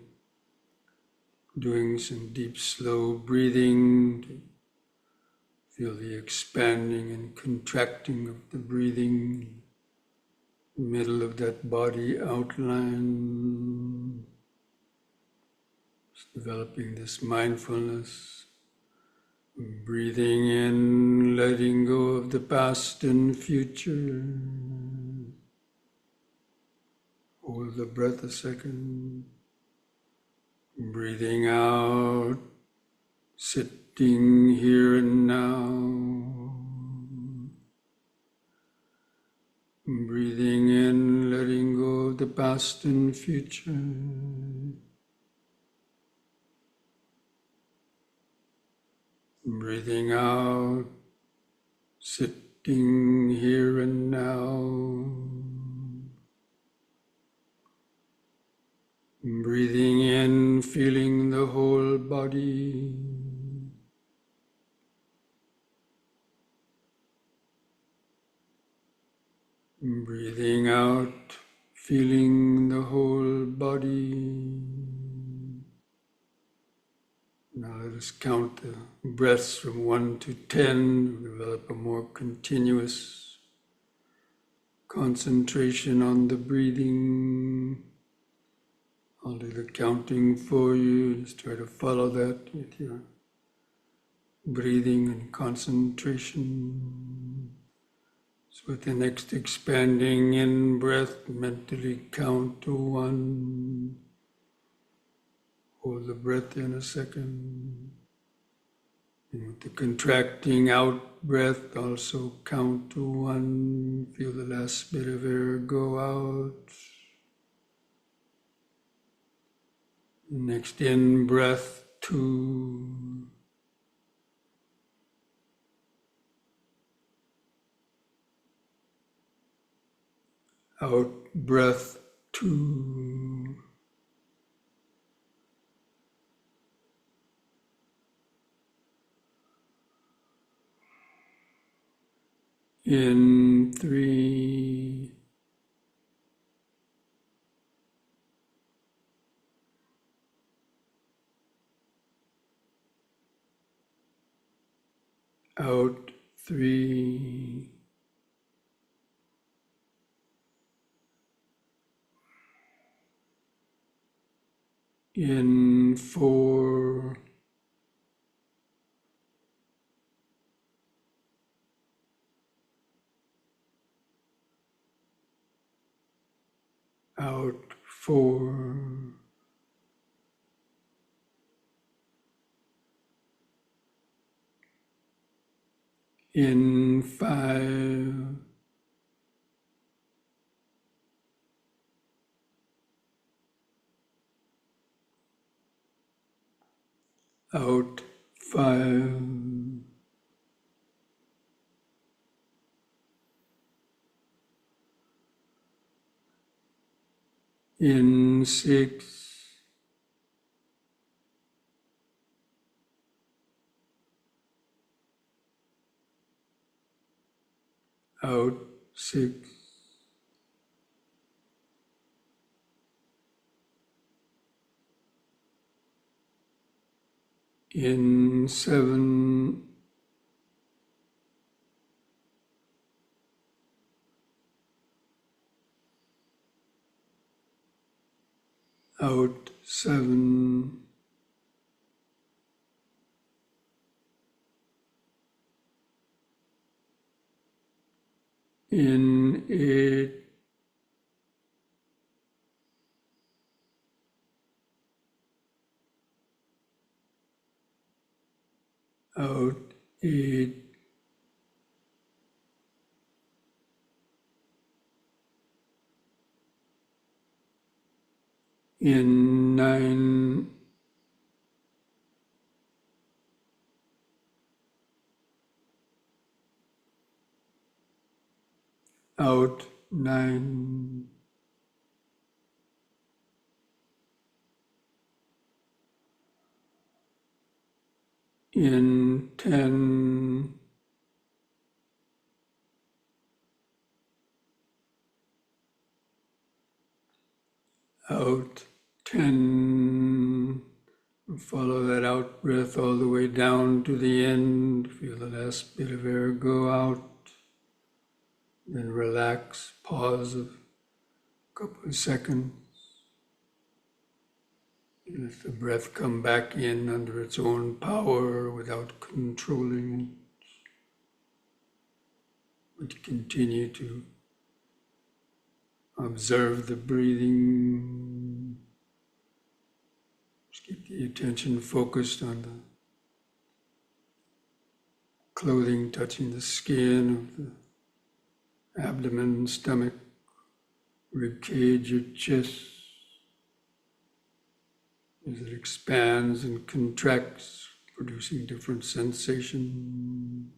doing some deep, slow breathing to feel the expanding and contracting of the breathing, middle of that body outline. Just developing this mindfulness, breathing in, letting go of the past and future. Hold the breath a second. Breathing out, sitting here and now. Breathing in, letting go of the past and future. Breathing out, sitting here and now. Breathing in, feeling the whole body. Breathing out, feeling the whole body. Now let us count the breaths from 1 to 10, develop a more continuous concentration on the breathing. I'll do the counting for you. Just try to follow that with your breathing and concentration. So with the next expanding in breath, mentally count to 1. Hold the breath in a second. And with the contracting out breath, also count to 1. Feel the last bit of air go out. Next in breath, 2. Out breath, 2. In 3. Out 3. In 4. Out 4. In 5. Out 5. In 6. Out 6. In 7. Out 7. In 8, out 8, in 9, out 9, in 10, out 10. Follow that out breath all the way down to the end. Feel the last bit of air go out. Then relax, pause a couple of seconds. Let the breath come back in under its own power without controlling it. But continue to observe the breathing. Just keep the attention focused on the clothing touching the skin of the abdomen, stomach, rib cage, your chest, as it expands and contracts, producing different sensations.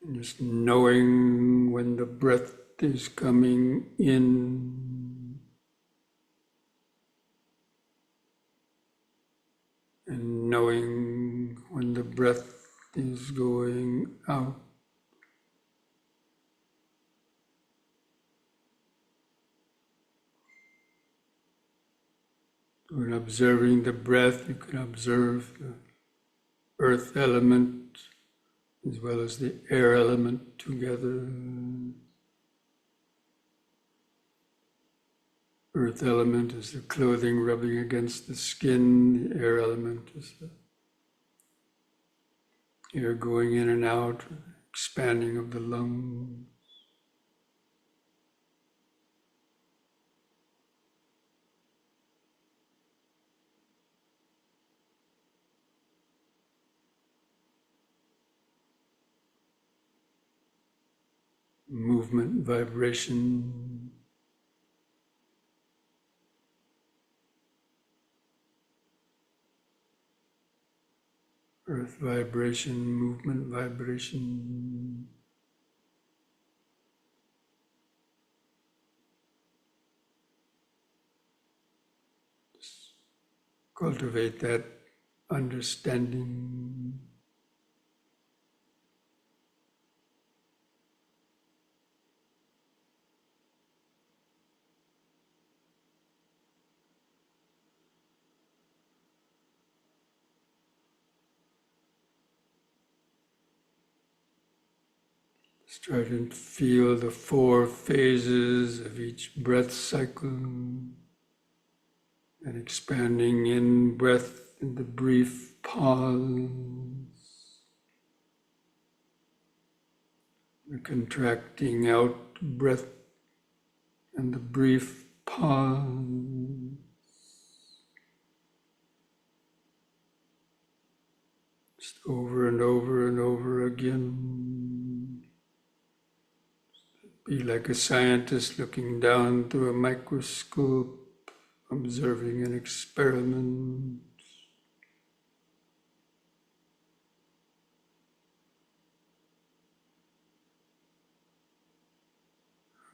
And just knowing when the breath is coming in and knowing when the breath is going out. When observing the breath, you can observe the earth element as well as the air element together. Earth element is the clothing rubbing against the skin. The air element is the air going in and out, expanding of the lungs. Movement, vibration. Earth vibration, movement, vibration. Just cultivate that understanding. Just try to feel the 4 phases of each breath cycle and expanding in breath in the brief pause, the contracting out breath and the brief pause. Just over and over and over again. Be like a scientist looking down through a microscope, observing an experiment.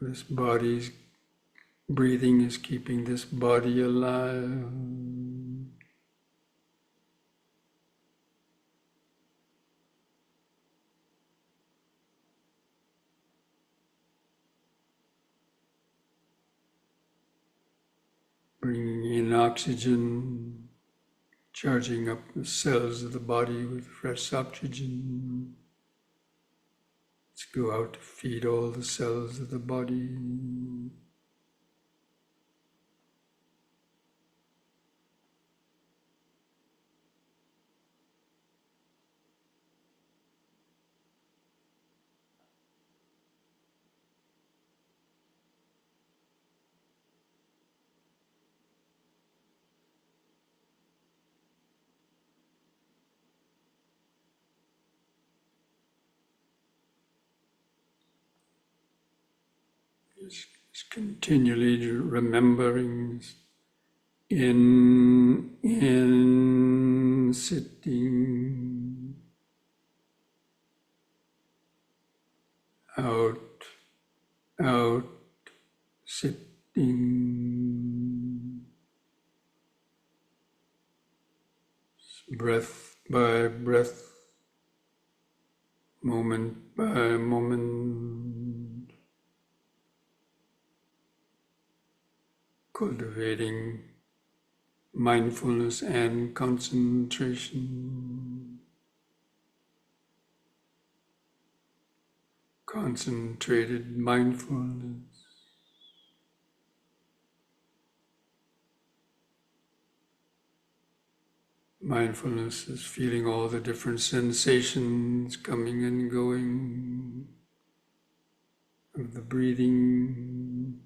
This body's breathing is keeping this body alive. Bringing in oxygen, charging up the cells of the body with fresh oxygen. Let's go out to feed all the cells of the body. Just continually remembering sitting, out, sitting, breath by breath, moment by moment, cultivating mindfulness and concentration. Concentrated mindfulness. Mindfulness is feeling all the different sensations coming and going of the breathing.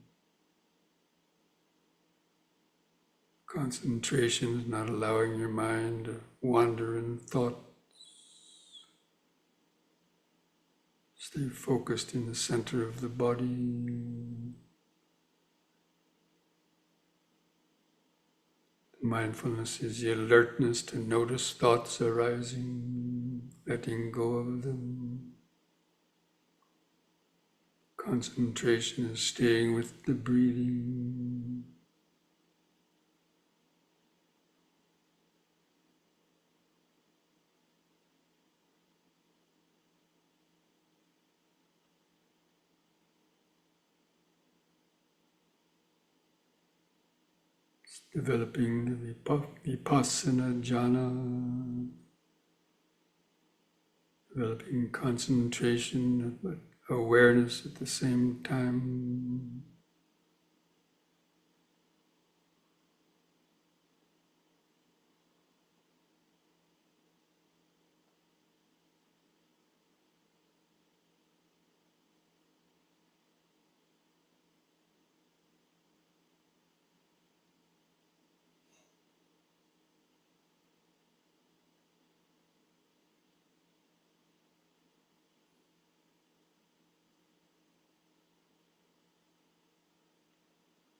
Concentration is not allowing your mind to wander in thought. Stay focused in the center of the body. Mindfulness is the alertness to notice thoughts arising, letting go of them. Concentration is staying with the breathing. Developing the vipassana jhana, developing concentration, but awareness at the same time.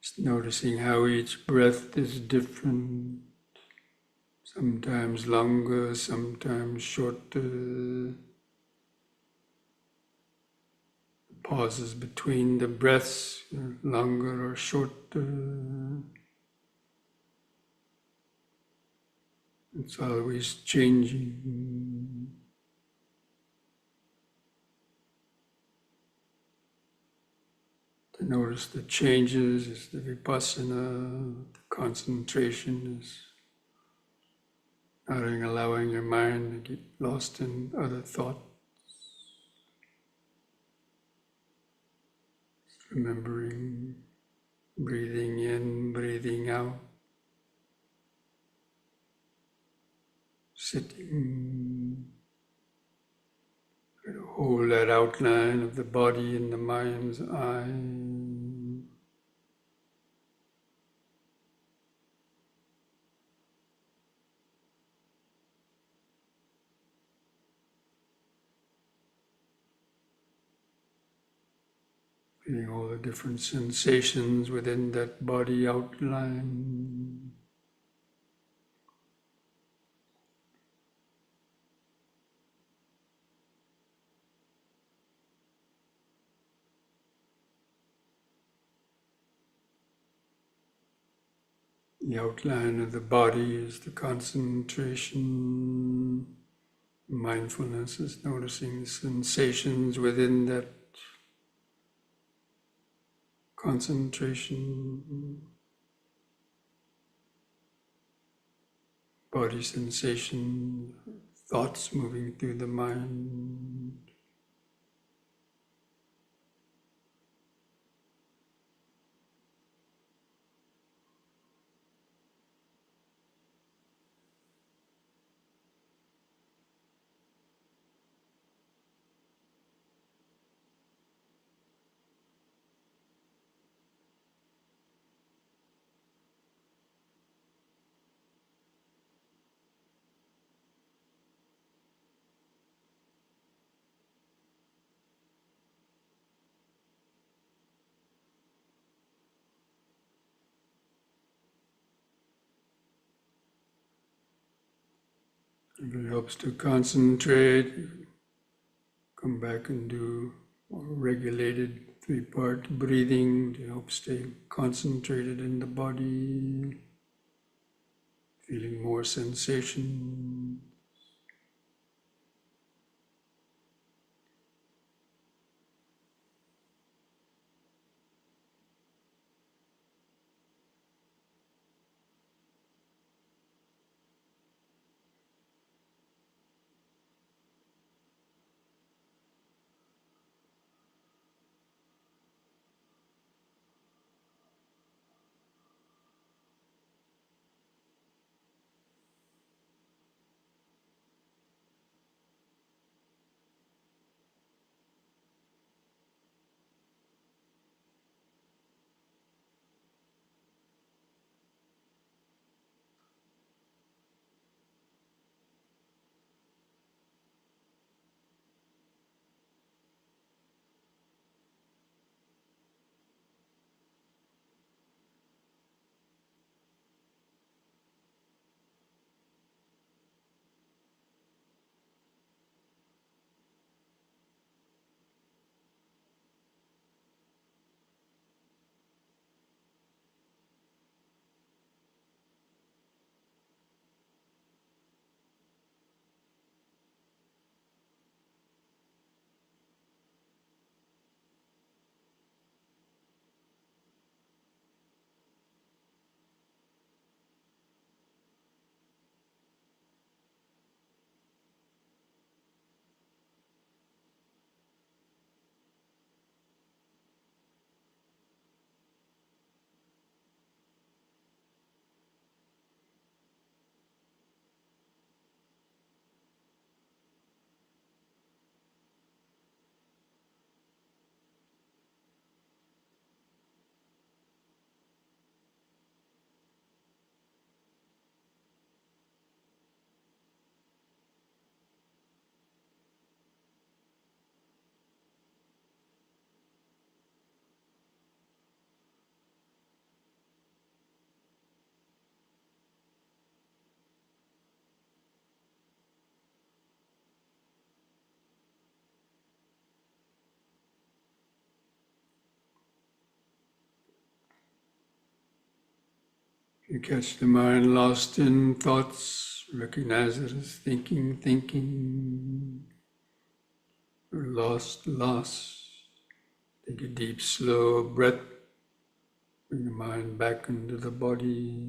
Just noticing how each breath is different, sometimes longer, sometimes shorter. Pauses between the breaths, longer or shorter. It's always changing. To notice the changes is the vipassana, the concentration is not allowing your mind to get lost in other thoughts. Remembering breathing in, breathing out, sitting. Try to hold that outline of the body in the mind's eye. Feeling all the different sensations within that body outline. The outline of the body is the concentration. Mindfulness is noticing the sensations within that concentration. Body sensation, thoughts moving through the mind. If it helps to concentrate, come back and do more regulated three-part breathing to help stay concentrated in the body, feeling more sensation. You catch the mind lost in thoughts, recognize it as thinking, or lost. Take a deep, slow breath. Bring the mind back into the body.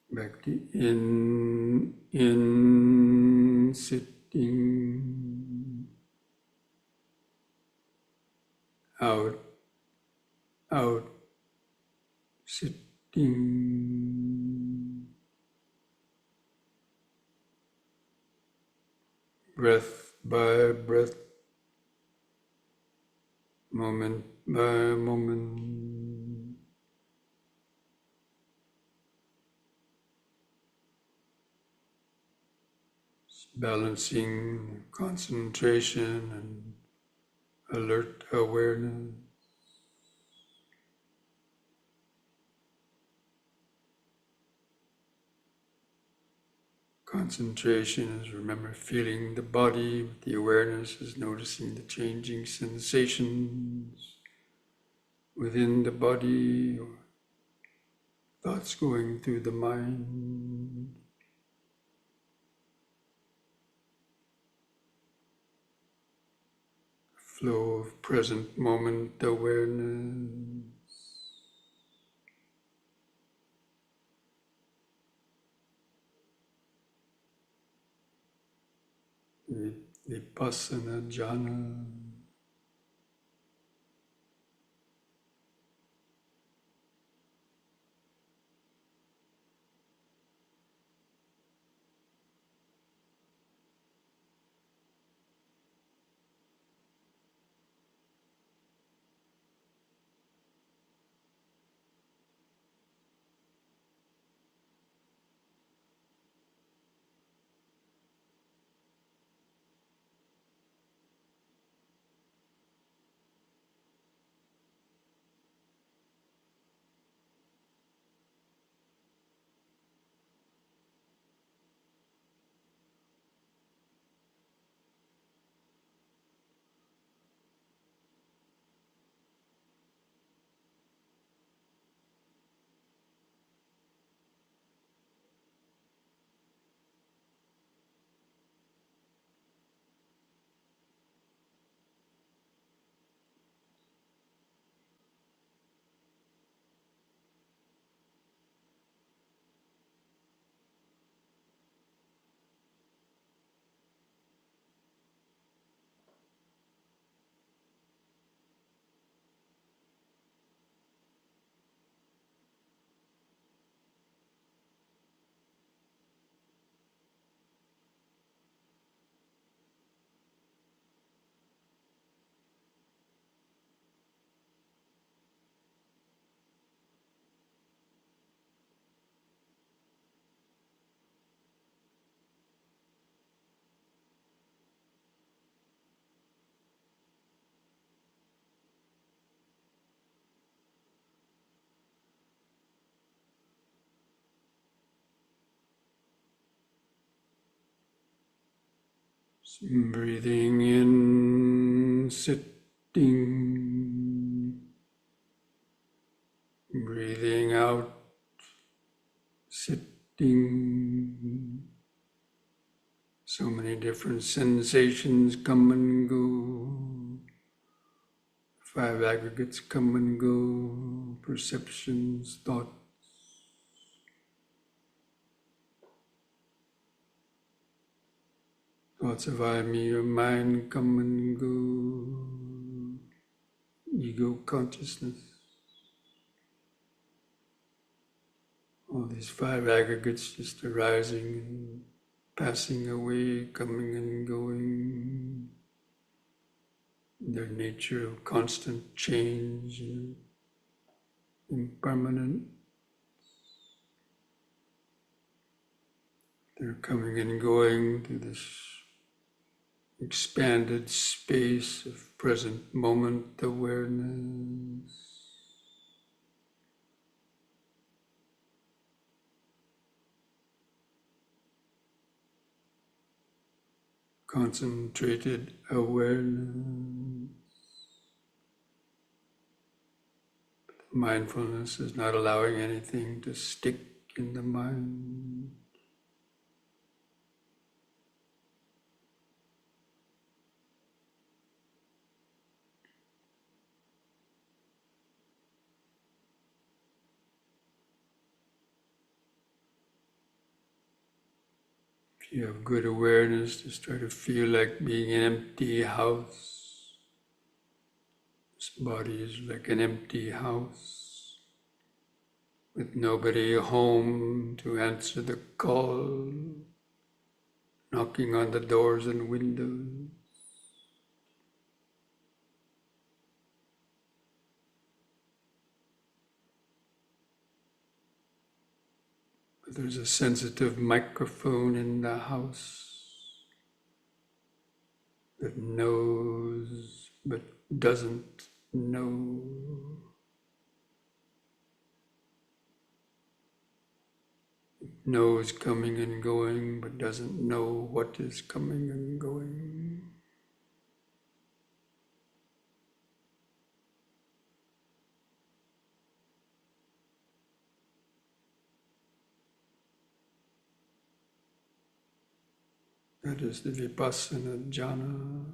Back to sitting. Out, sitting. Breath by breath, moment by moment. Balancing concentration and alert awareness. Concentration is, remember, feeling the body. The awareness is noticing the changing sensations within the body, or thoughts going through the mind. Flow of present moment awareness. Vipassana jhana. Breathing in, sitting. Breathing out, sitting. So many different sensations come and go. 5 aggregates come and go. Perceptions, thoughts. Thoughts of I, me, or mine come and go. Ego consciousness. All these 5 aggregates just arising and passing away, coming and going. Their nature of constant change and impermanent. They're coming and going through this expanded space of present moment awareness. Concentrated awareness. Mindfulness is not allowing anything to stick in the mind. If you have good awareness, just try to feel like being an empty house. This body is like an empty house with nobody home to answer the call, knocking on the doors and windows. But there's a sensitive microphone in the house that knows but doesn't know. It knows coming and going but doesn't know what is coming and going. That is the Vipassana jhana.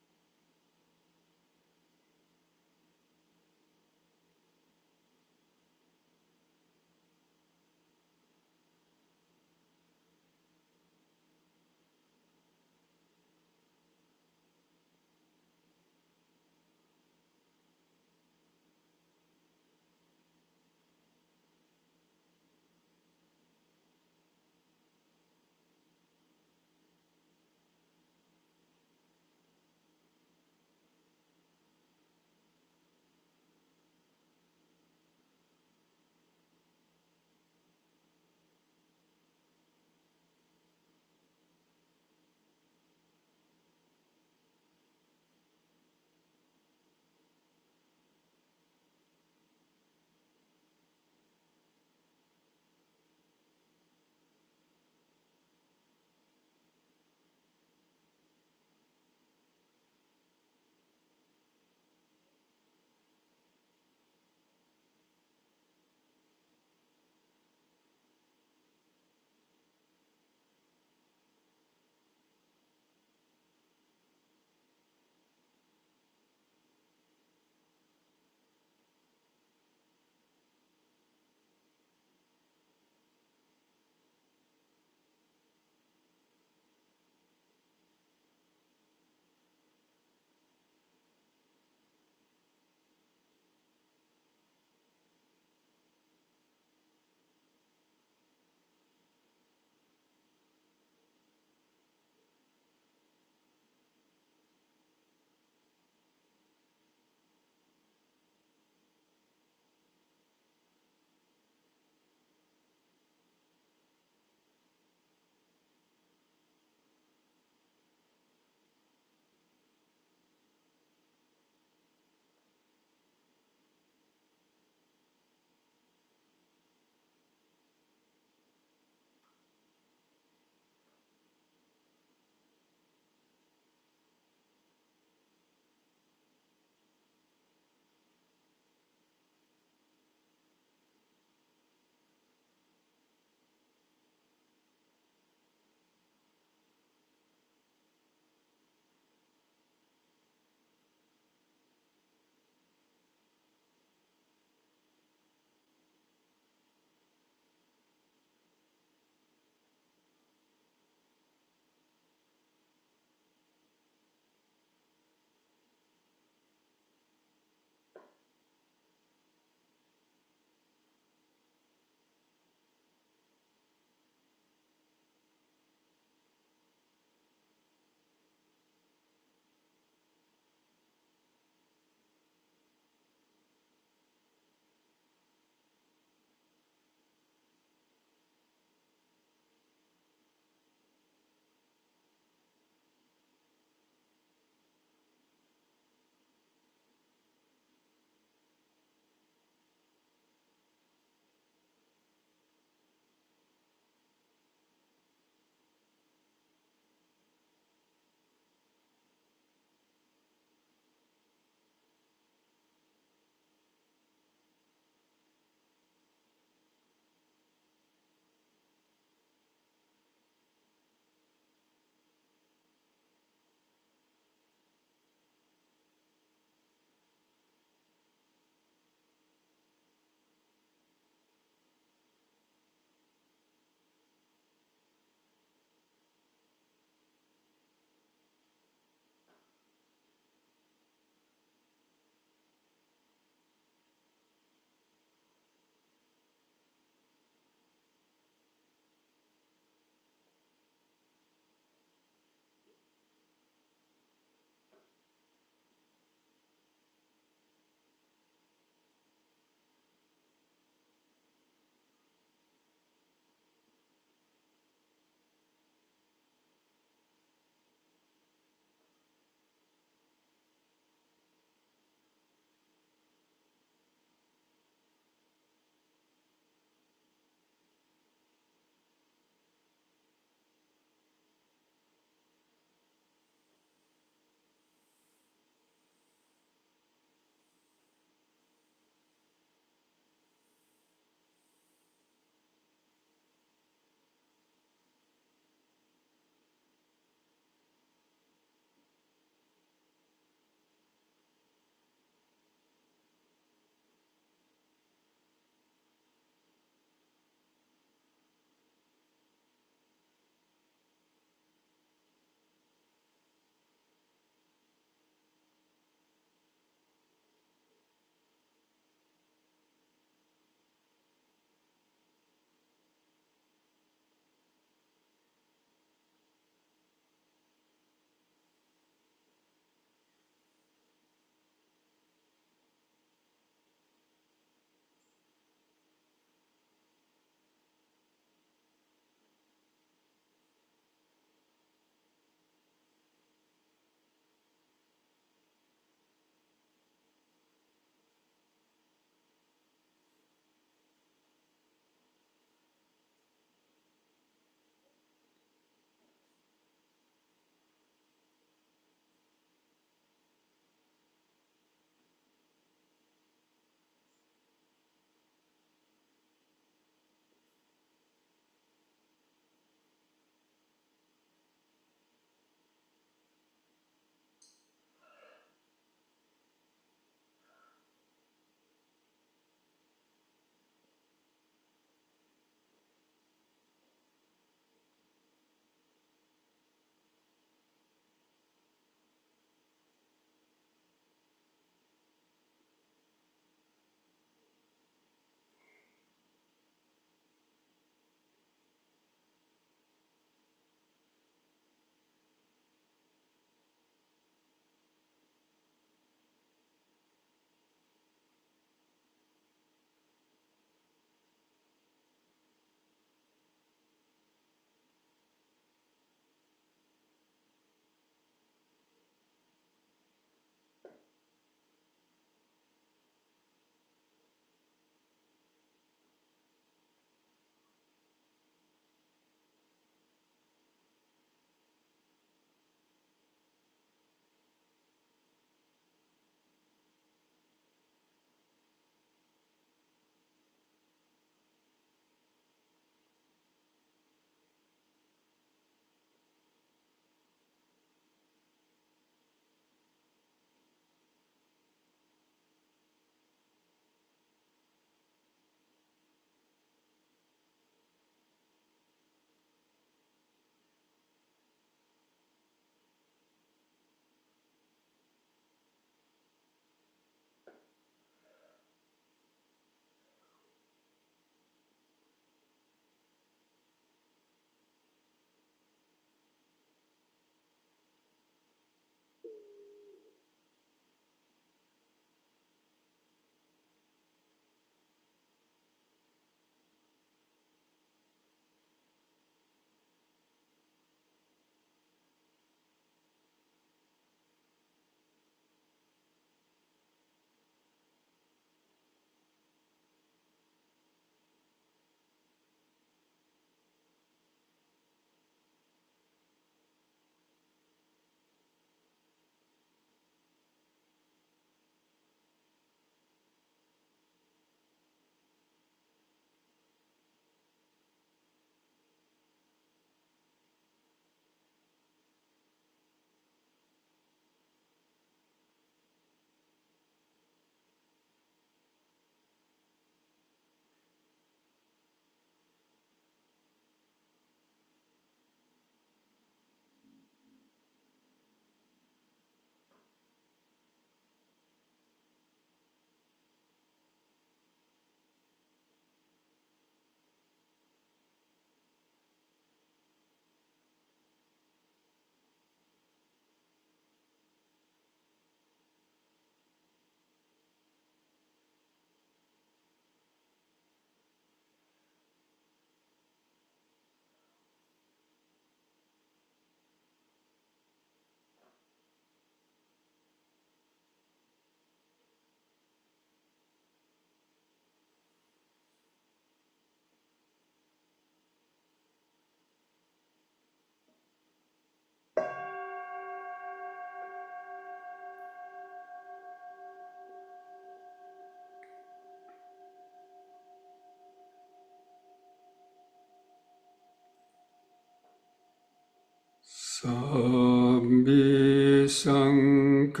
Sabbi sankhara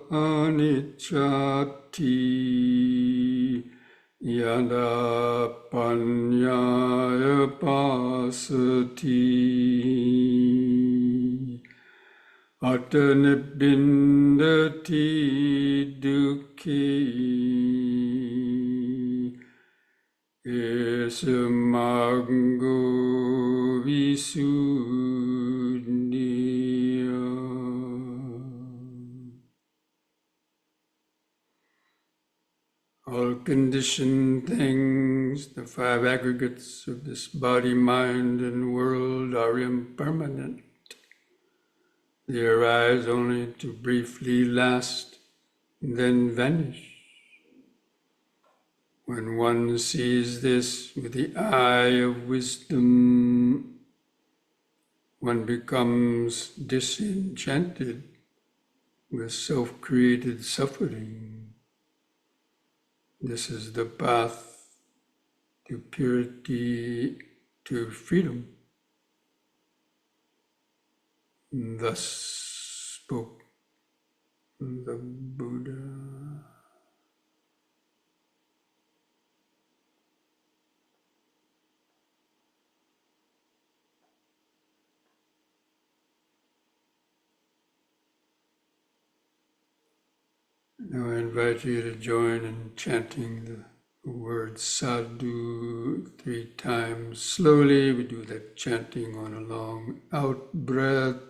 anicchati yada panyaya pasati atanibindati dukhi esamango visuddhiya. All conditioned things, the five aggregates of this body, mind, and world are impermanent. They arise only to briefly last, then vanish. When one sees this with the eye of wisdom, one becomes disenchanted with self-created suffering. This is the path to purity, to freedom. Thus spoke the Buddha. Now I invite you to join in chanting the word sadhu 3 times slowly. We do that chanting on a long out breath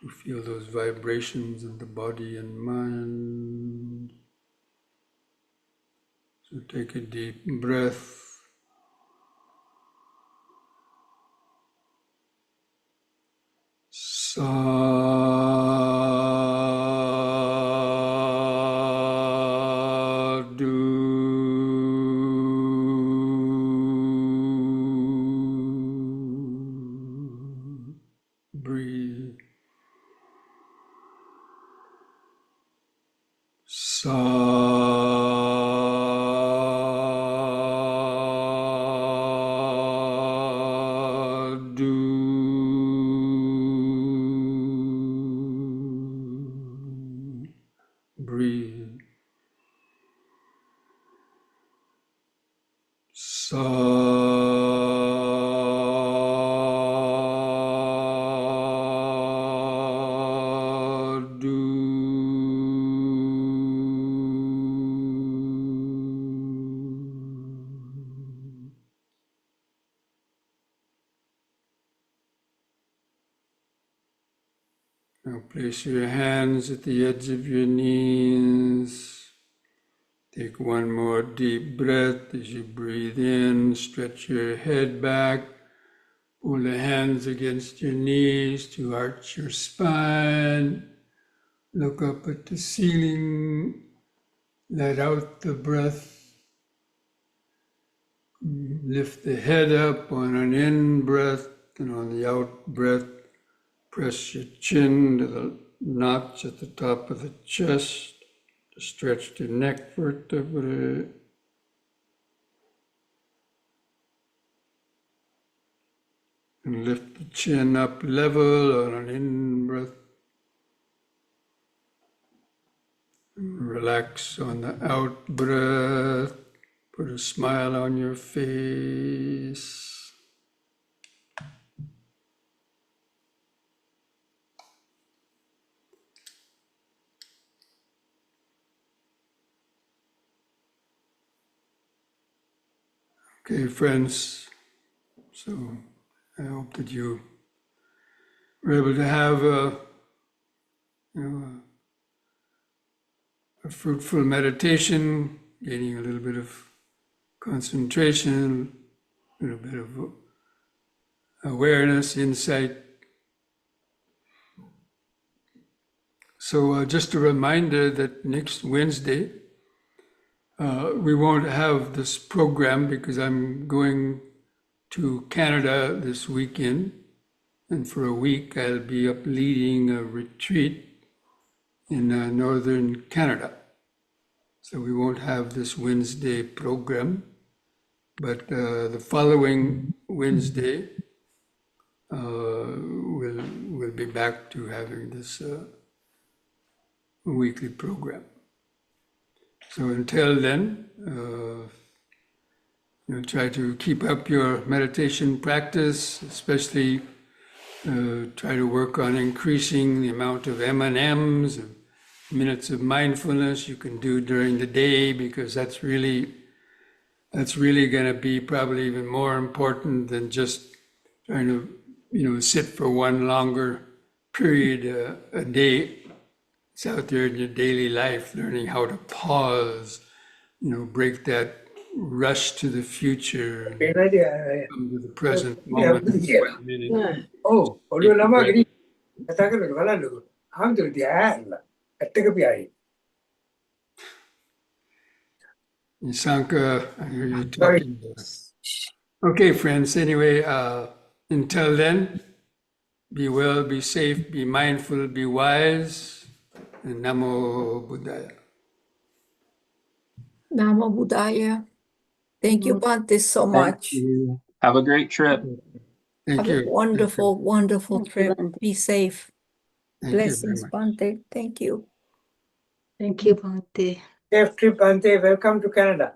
to feel those vibrations in the body and mind. So take a deep breath. Breathe. Breathe. Now place your hands at the edge of your knees. Take one more deep breath as you breathe in. Stretch your head back. Pull the hands against your knees to arch your spine. Look up at the ceiling. Let out the breath. Lift the head up on an in-breath, and on the out-breath, press your chin to the notch at the top of the chest. Stretch the neck vertebrae. And lift the chin up level on an in-breath. Relax on the out-breath. Put a smile on your face. Okay, friends, so I hope that you were able to have a fruitful meditation, gaining a little bit of concentration, a little bit of awareness, insight. So just a reminder that next Wednesday, we won't have this program because I'm going to Canada this weekend, and for a week I'll be up leading a retreat in northern Canada. So we won't have this Wednesday program, but the following Wednesday we'll be back to having this weekly program. So until then, try to keep up your meditation practice, especially try to work on increasing the amount of M&Ms, minutes of mindfulness you can do during the day, because that's really going to be probably even more important than just trying to sit for one longer period a day. It's out there in your daily life, learning how to pause, break that rush to the future, come to the present moment. 1 minute. Oh, ඔළුව ළමා ගෙනි කතා කරලා බලන්නකො. ආම්දුර දිහා ඇරලා ඇත්තක පියායි. Nisanka, I hear you talking. Okay, friends. Anyway, until then, be well, be safe, be mindful, be wise. And Namo Buddhaya. Namo Buddhaya. Thank you, Bhante, so much. You. Have a great trip. Thank Have you. a wonderful, wonderful Thank you, trip. Bhante. Be safe. Thank you very Blessings, much. Bhante. Thank you. Thank you, Bhante. Safe trip, Bhante. Welcome to Canada.